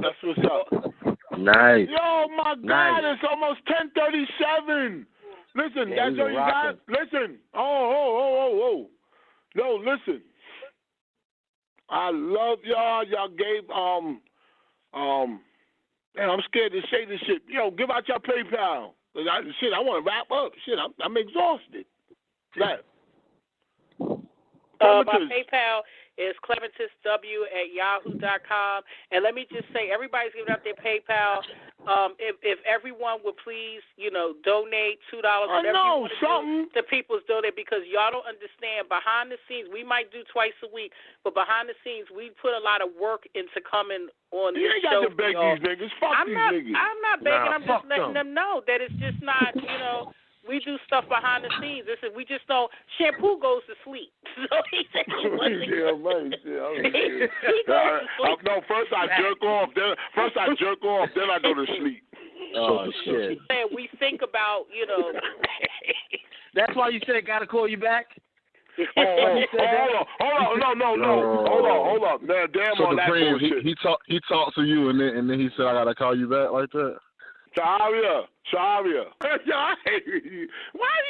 Nice. Yo, my God, it's almost 10:37. Listen, that's all you got. Listen. Oh. Yo, listen. I love y'all. Y'all gave man, I'm scared to say this shit. Yo, give out your PayPal. I want to wrap up. Shit, I'm exhausted. My PayPal is clementisw@yahoo.com. And let me just say, everybody's giving out their PayPal. If everyone would please, donate $2, whatever you want to do to people's donate, because y'all don't understand. Behind the scenes, we might do twice a week, but behind the scenes, we put a lot of work into coming on this show. You ain't got to beg these niggas. Fuck these niggas. I'm not begging. I'm just letting them know that it's just not, we do stuff behind the scenes. Listen, we just know Shampoo goes to sleep. So he said he wasn't. He goes to sleep. No, first I jerk off, then I go to sleep. Oh shit. We think about, That's why you said gotta call you back? Hold on. Now, damn so on that bullshit. He talked to you and then he said I gotta call you back like that? Sharia. Why do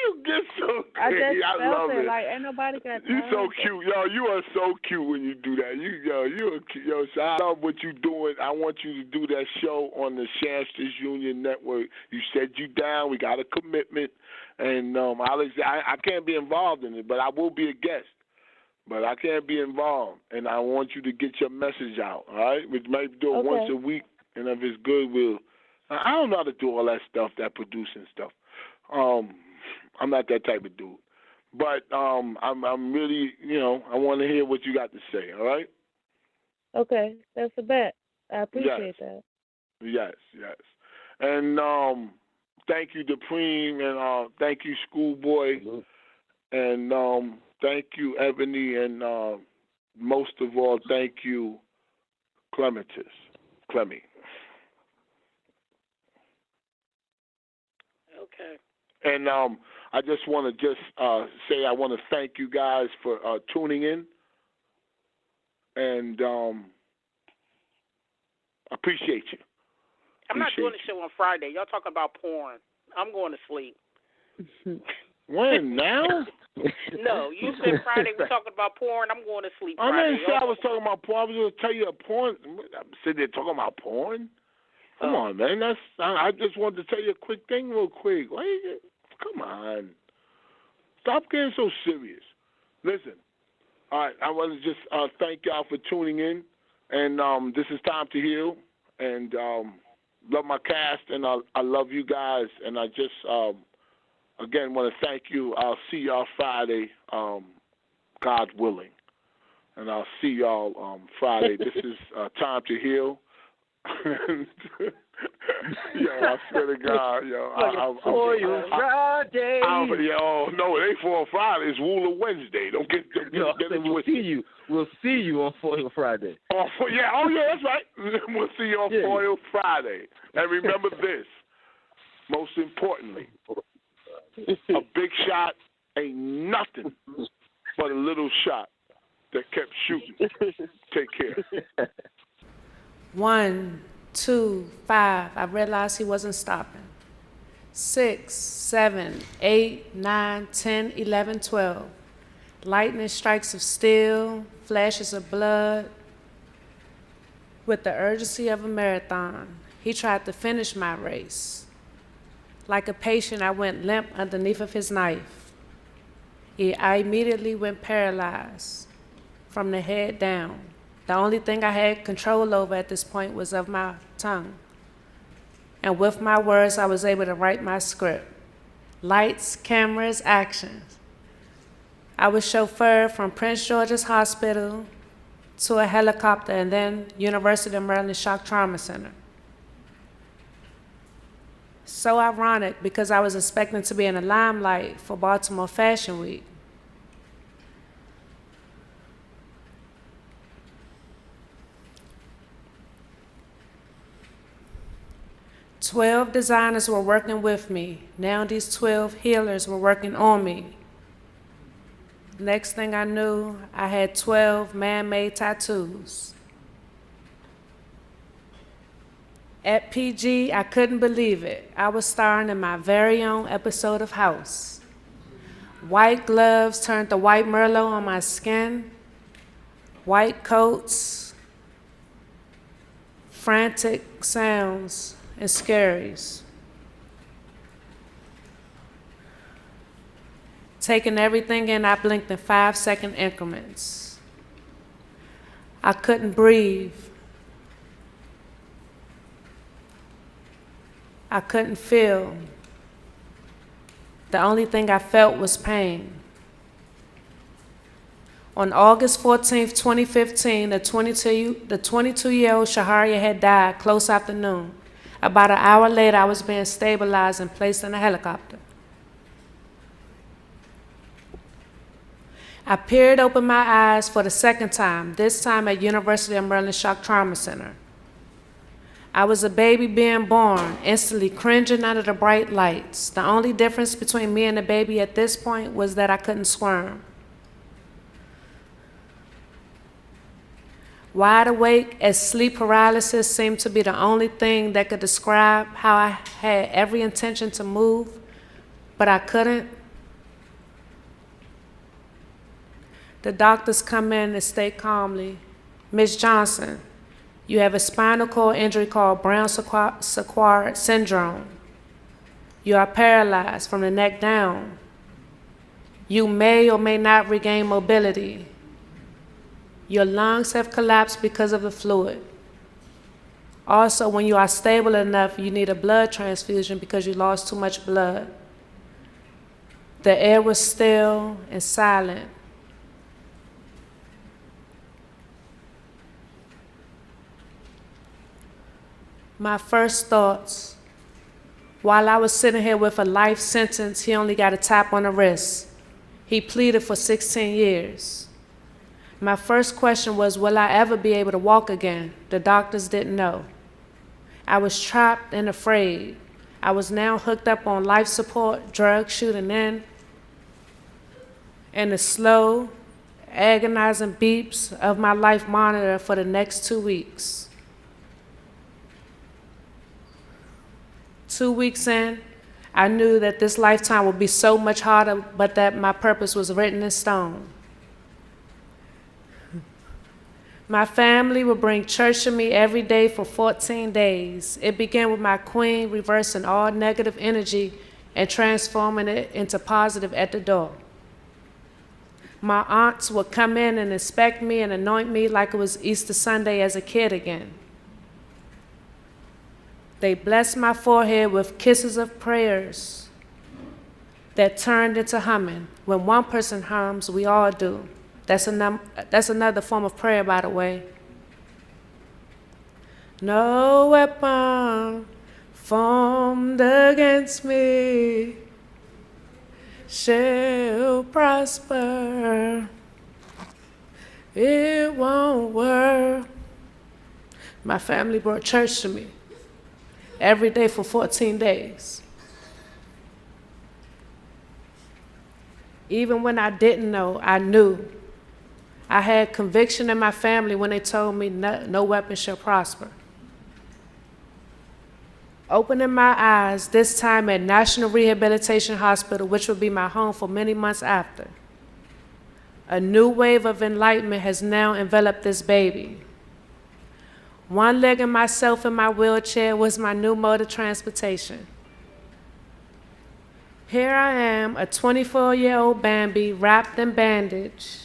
you get so crazy? I love it. Like, ain't nobody got time. You so cute. Yo, you are so cute when you do that. You are cute. Yo, so I love what you doing. I want you to do that show on the Shampsters Union Network. You said you down. We got a commitment. And I can't be involved in it, but I will be a guest. But I can't be involved. And I want you to get your message out, all right? We might do it once a week, and if it's good, we'll... I don't know how to do all that stuff, that producing stuff. I'm not that type of dude. But I'm really, I want to hear what you got to say, all right? Okay, that's a bet. I appreciate that. Yes. And thank you, Dupreme, and thank you, Schoolboy, and thank you, Ebony, and most of all, thank you, Clemmy. Okay. And I just want to say I want to thank you guys for tuning in, and appreciate you. I'm not doing the show on Friday. Y'all talking about porn. I'm going to sleep. When, now? No, you said Friday we're talking about porn. I'm going to sleep Friday. I didn't say I was talking about porn. I was going to tell you a porn. I'm sitting there talking about porn? Come on, man. I just wanted to tell you a quick thing real quick. Come on. Stop getting so serious. Listen, all right, I want to just thank y'all for tuning in. And this is Time to Heal. And love my cast, and I love you guys. And I just, again, want to thank you. I'll see y'all Friday, God willing. And I'll see y'all Friday. This is Time to Heal. Yo, I swear to God, yo. Friday. No, it ain't for Friday. It's Ruler Wednesday. Don't get it twisted. We'll see you on Foil Friday. That's right. We'll see you on Foil Friday. And remember this, most importantly, a big shot ain't nothing but a little shot that kept shooting. Take care. 1, 2, 5. I realized he wasn't stopping. 6, 7, 8, 9, 10, 11, 12. Lightning strikes of steel, flashes of blood. With the urgency of a marathon, he tried to finish my race. Like a patient, I went limp underneath of his knife. I immediately went paralyzed from the head down. The only thing I had control over at this point was of my tongue. And with my words, I was able to write my script. Lights, cameras, actions. I was chauffeured from Prince George's Hospital to a helicopter and then University of Maryland Shock Trauma Center. So ironic because I was expecting to be in the limelight for Baltimore Fashion Week. "12 designers were working with me. Now these 12 healers were working on me. Next thing I knew, I had 12 man-made tattoos. At PG, I couldn't believe it. I was starring in my very own episode of House. White gloves turned to white Merlot on my skin, white coats, frantic sounds, and scaries. Taking everything in, I blinked in 5-second increments. I couldn't breathe. I couldn't feel. The only thing I felt was pain. On August 14th, 2015, the 22-year-old Shaharia had died close afternoon. About an hour later, I was being stabilized and placed in a helicopter. I peered open my eyes for the second time, this time at University of Maryland Shock Trauma Center. I was a baby being born, instantly cringing under the bright lights. The only difference between me and the baby at this point was that I couldn't squirm. Wide awake, as sleep paralysis seemed to be the only thing that could describe how I had every intention to move, but I couldn't. The doctors come in and state calmly, "Ms. Johnson, you have a spinal cord injury called Brown-Séquard syndrome. You are paralyzed from the neck down. You may or may not regain mobility. Your lungs have collapsed because of the fluid. Also, when you are stable enough, you need a blood transfusion because you lost too much blood." The air was still and silent. My first thoughts, while I was sitting here with a life sentence, he only got a tap on the wrist. He pleaded for 16 years. My first question was, will I ever be able to walk again? The doctors didn't know. I was trapped and afraid. I was now hooked up on life support, drugs shooting in, and the slow, agonizing beeps of my life monitor for the next 2 weeks. 2 weeks in, I knew that this lifetime would be so much harder, but that my purpose was written in stone. My family would bring church to me every day for 14 days. It began with my queen reversing all negative energy and transforming it into positive at the door. My aunts would come in and inspect me and anoint me like it was Easter Sunday as a kid again. They blessed my forehead with kisses of prayers that turned into humming. When one person hums, we all do. That's another form of prayer, by the way. No weapon formed against me shall prosper. It won't work. My family brought church to me every day for 14 days. Even when I didn't know, I knew. I had conviction in my family when they told me no weapon shall prosper. Opening my eyes, this time at National Rehabilitation Hospital, which would be my home for many months after. A new wave of enlightenment has now enveloped this baby. One leg and myself in my wheelchair was my new mode of transportation. Here I am, a 24-year-old Bambi wrapped in bandage,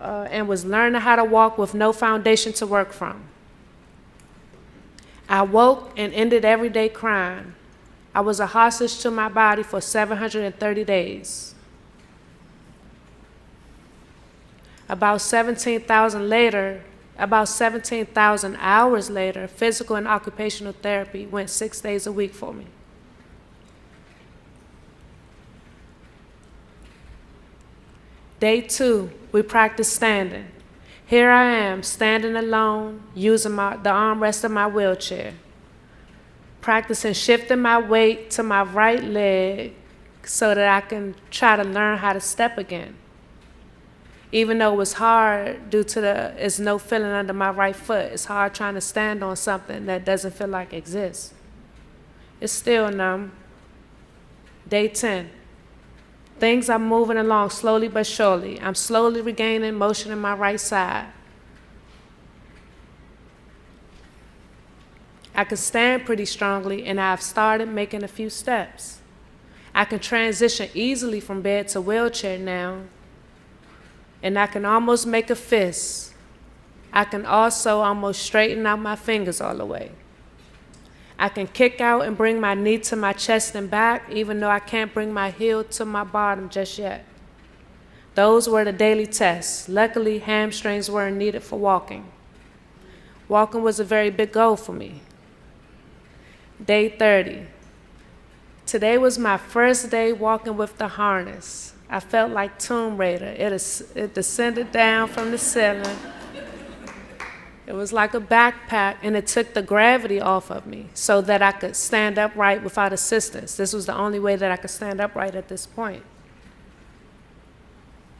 and was learning how to walk with no foundation to work from. I woke and ended every day crying. I was a hostage to my body for 730 days. About 17,000 hours later, physical and occupational therapy went 6 days a week for me. Day 2, we practiced standing. Here I am, standing alone, using the armrest of my wheelchair, practicing shifting my weight to my right leg so that I can try to learn how to step again. Even though it was hard due to there's no feeling under my right foot. It's hard trying to stand on something that doesn't feel like it exists. It's still numb. Day 10. Things are moving along slowly but surely. I'm slowly regaining motion in my right side. I can stand pretty strongly, and I've started making a few steps. I can transition easily from bed to wheelchair now, and I can almost make a fist. I can also almost straighten out my fingers all the way. I can kick out and bring my knee to my chest and back, even though I can't bring my heel to my bottom just yet. Those were the daily tests. Luckily, hamstrings weren't needed for walking. Walking was a very big goal for me. Day 30. Today was my first day walking with the harness. I felt like Tomb Raider. It descended down from the ceiling. It was like a backpack, and it took the gravity off of me so that I could stand upright without assistance. This was the only way that I could stand upright at this point.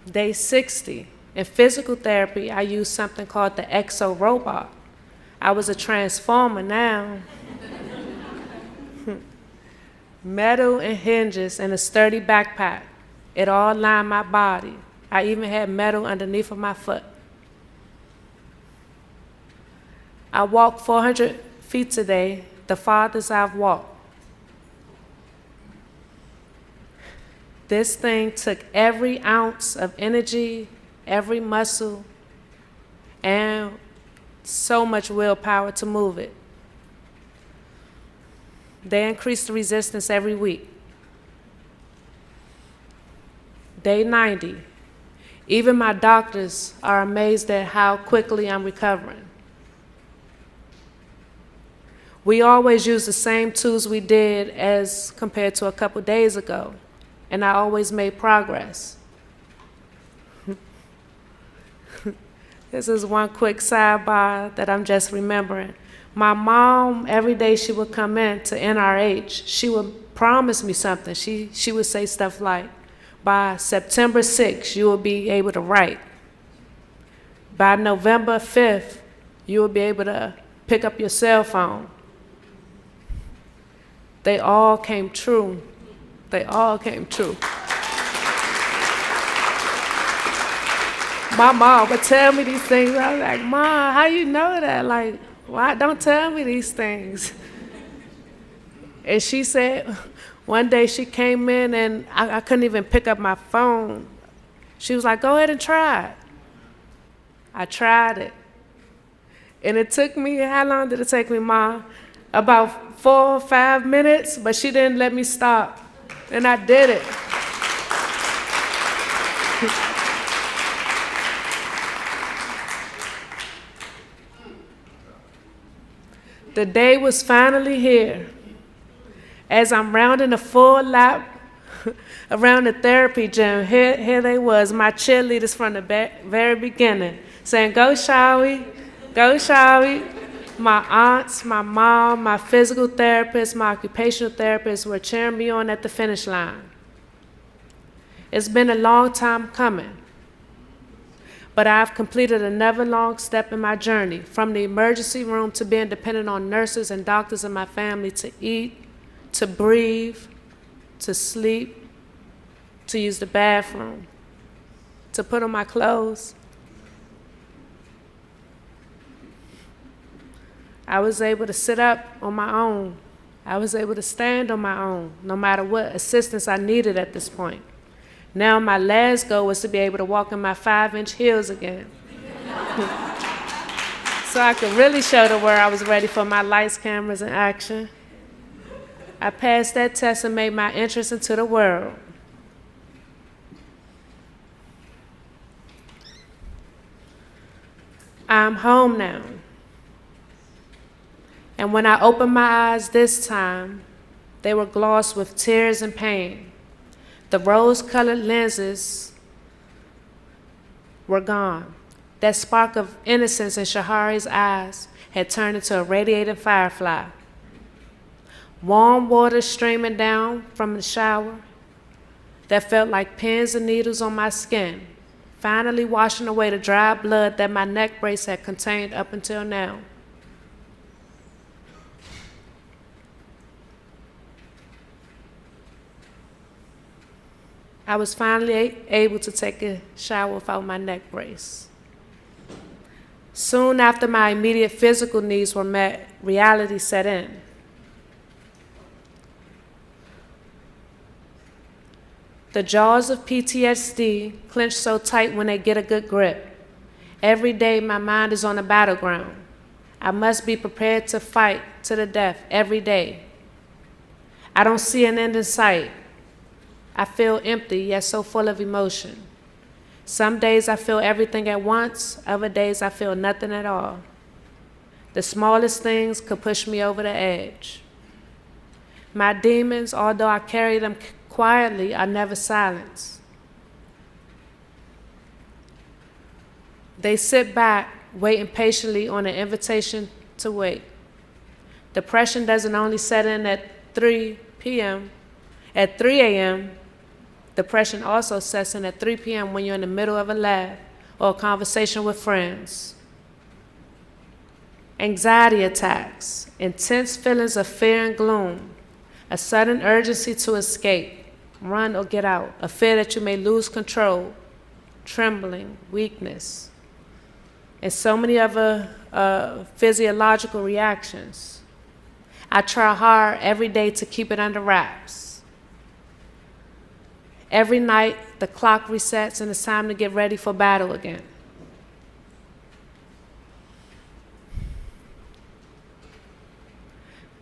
Day 60. In physical therapy, I used something called the Exo Robot. I was a transformer now. Metal and hinges and a sturdy backpack. It all lined my body. I even had metal underneath of my foot. I walk 400 feet today, the farthest I've walked. This thing took every ounce of energy, every muscle, and so much willpower to move it. They increase the resistance every week. Day 90. Even my doctors are amazed at how quickly I'm recovering. We always use the same tools we did as compared to a couple days ago, and I always made progress. This is one quick sidebar that I'm just remembering. My mom, every day she would come in to NRH, she would promise me something. She would say stuff like, by September 6th, you will be able to write. By November 5th, you will be able to pick up your cell phone. They all came true. They all came true. My mom would tell me these things. I was like, Mom, how you know that? Like, why don't tell me these things? And she said, one day she came in and I couldn't even pick up my phone. She was like, go ahead and try it. I tried it. And it took me, how long did it take me, Mom? About 4 or 5 minutes, but she didn't let me stop. And I did it. The day was finally here. As I'm rounding a full lap around the therapy gym, here they was, my cheerleaders from the very beginning, saying, go, shall we? Go, shall we? My aunts, my mom, my physical therapist, my occupational therapist were cheering me on at the finish line. It's been a long time coming, but I've completed another long step in my journey, from the emergency room to being dependent on nurses and doctors in my family to eat, to breathe, to sleep, to use the bathroom, to put on my clothes. I was able to sit up on my own. I was able to stand on my own, no matter what assistance I needed at this point. Now my last goal was to be able to walk in my 5-inch heels again. So I could really show the world I was ready for my lights, cameras, and action. I passed that test and made my entrance into the world. I'm home now. And when I opened my eyes this time, they were glossed with tears and pain. The rose-colored lenses were gone. That spark of innocence in Shahari's eyes had turned into a radiating firefly. Warm water streaming down from the shower that felt like pins and needles on my skin, finally washing away the dry blood that my neck brace had contained up until now. I was finally able to take a shower without my neck brace. Soon after my immediate physical needs were met, reality set in. The jaws of PTSD clench so tight when they get a good grip. Every day my mind is on the battleground. I must be prepared to fight to the death every day. I don't see an end in sight. I feel empty, yet so full of emotion. Some days I feel everything at once, other days I feel nothing at all. The smallest things could push me over the edge. My demons, although I carry them quietly, are never silenced. They sit back, waiting patiently on an invitation to wait. Depression doesn't only set in at 3 p.m. At 3 a.m., depression also sets in at 3 p.m. when you're in the middle of a laugh or a conversation with friends. Anxiety attacks, intense feelings of fear and gloom, a sudden urgency to escape, run or get out, a fear that you may lose control, trembling, weakness, and so many other physiological reactions. I try hard every day to keep it under wraps. Every night, the clock resets and it's time to get ready for battle again.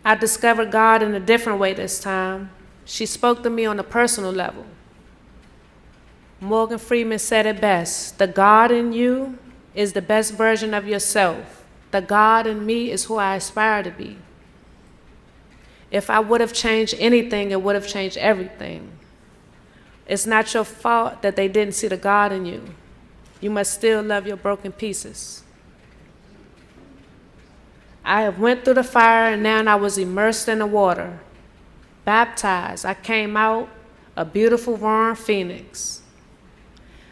I discovered God in a different way this time. She spoke to me on a personal level. Morgan Freeman said it best: the God in you is the best version of yourself. The God in me is who I aspire to be. If I would have changed anything, it would have changed everything. It's not your fault that they didn't see the God in you. You must still love your broken pieces. I have went through the fire and now I was immersed in the water. Baptized, I came out a beautiful roaring phoenix.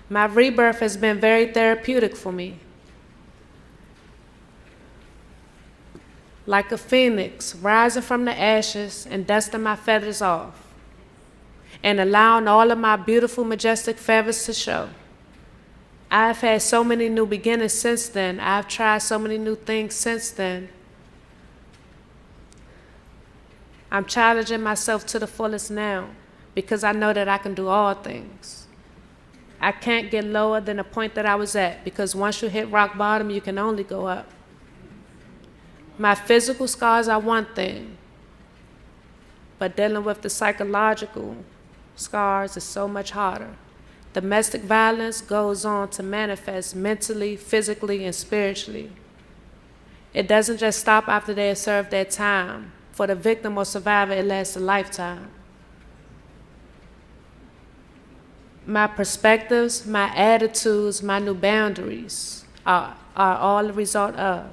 My rebirth has been very therapeutic for me. Like a phoenix, rising from the ashes and dusting my feathers off, and allowing all of my beautiful, majestic feathers to show. I've had so many new beginnings since then. I've tried so many new things since then. I'm challenging myself to the fullest now because I know that I can do all things. I can't get lower than the point that I was at because once you hit rock bottom, you can only go up. My physical scars are one thing, but dealing with the psychological scars is so much harder. Domestic violence goes on to manifest mentally, physically, and spiritually. It doesn't just stop after they have served their time. For the victim or survivor, it lasts a lifetime. My perspectives, my attitudes, my new boundaries are all a result of.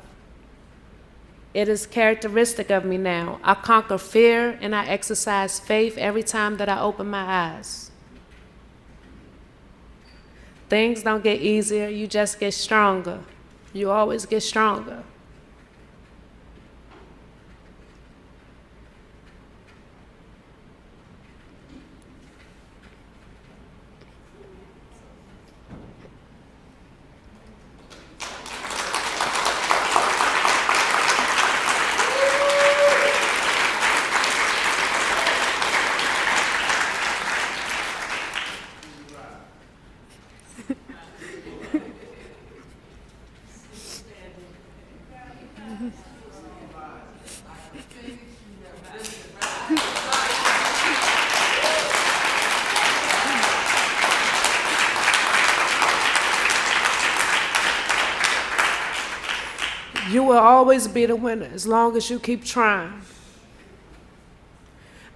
It is characteristic of me now. I conquer fear and I exercise faith every time that I open my eyes. Things don't get easier, you just get stronger. You always get stronger. You will always be the winner as long as you keep trying.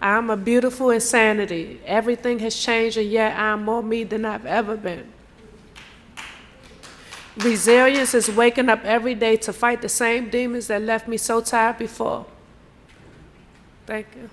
I am a beautiful insanity. Everything has changed, and yet I am more me than I've ever been. Resilience is waking up every day to fight the same demons that left me so tired before. Thank you.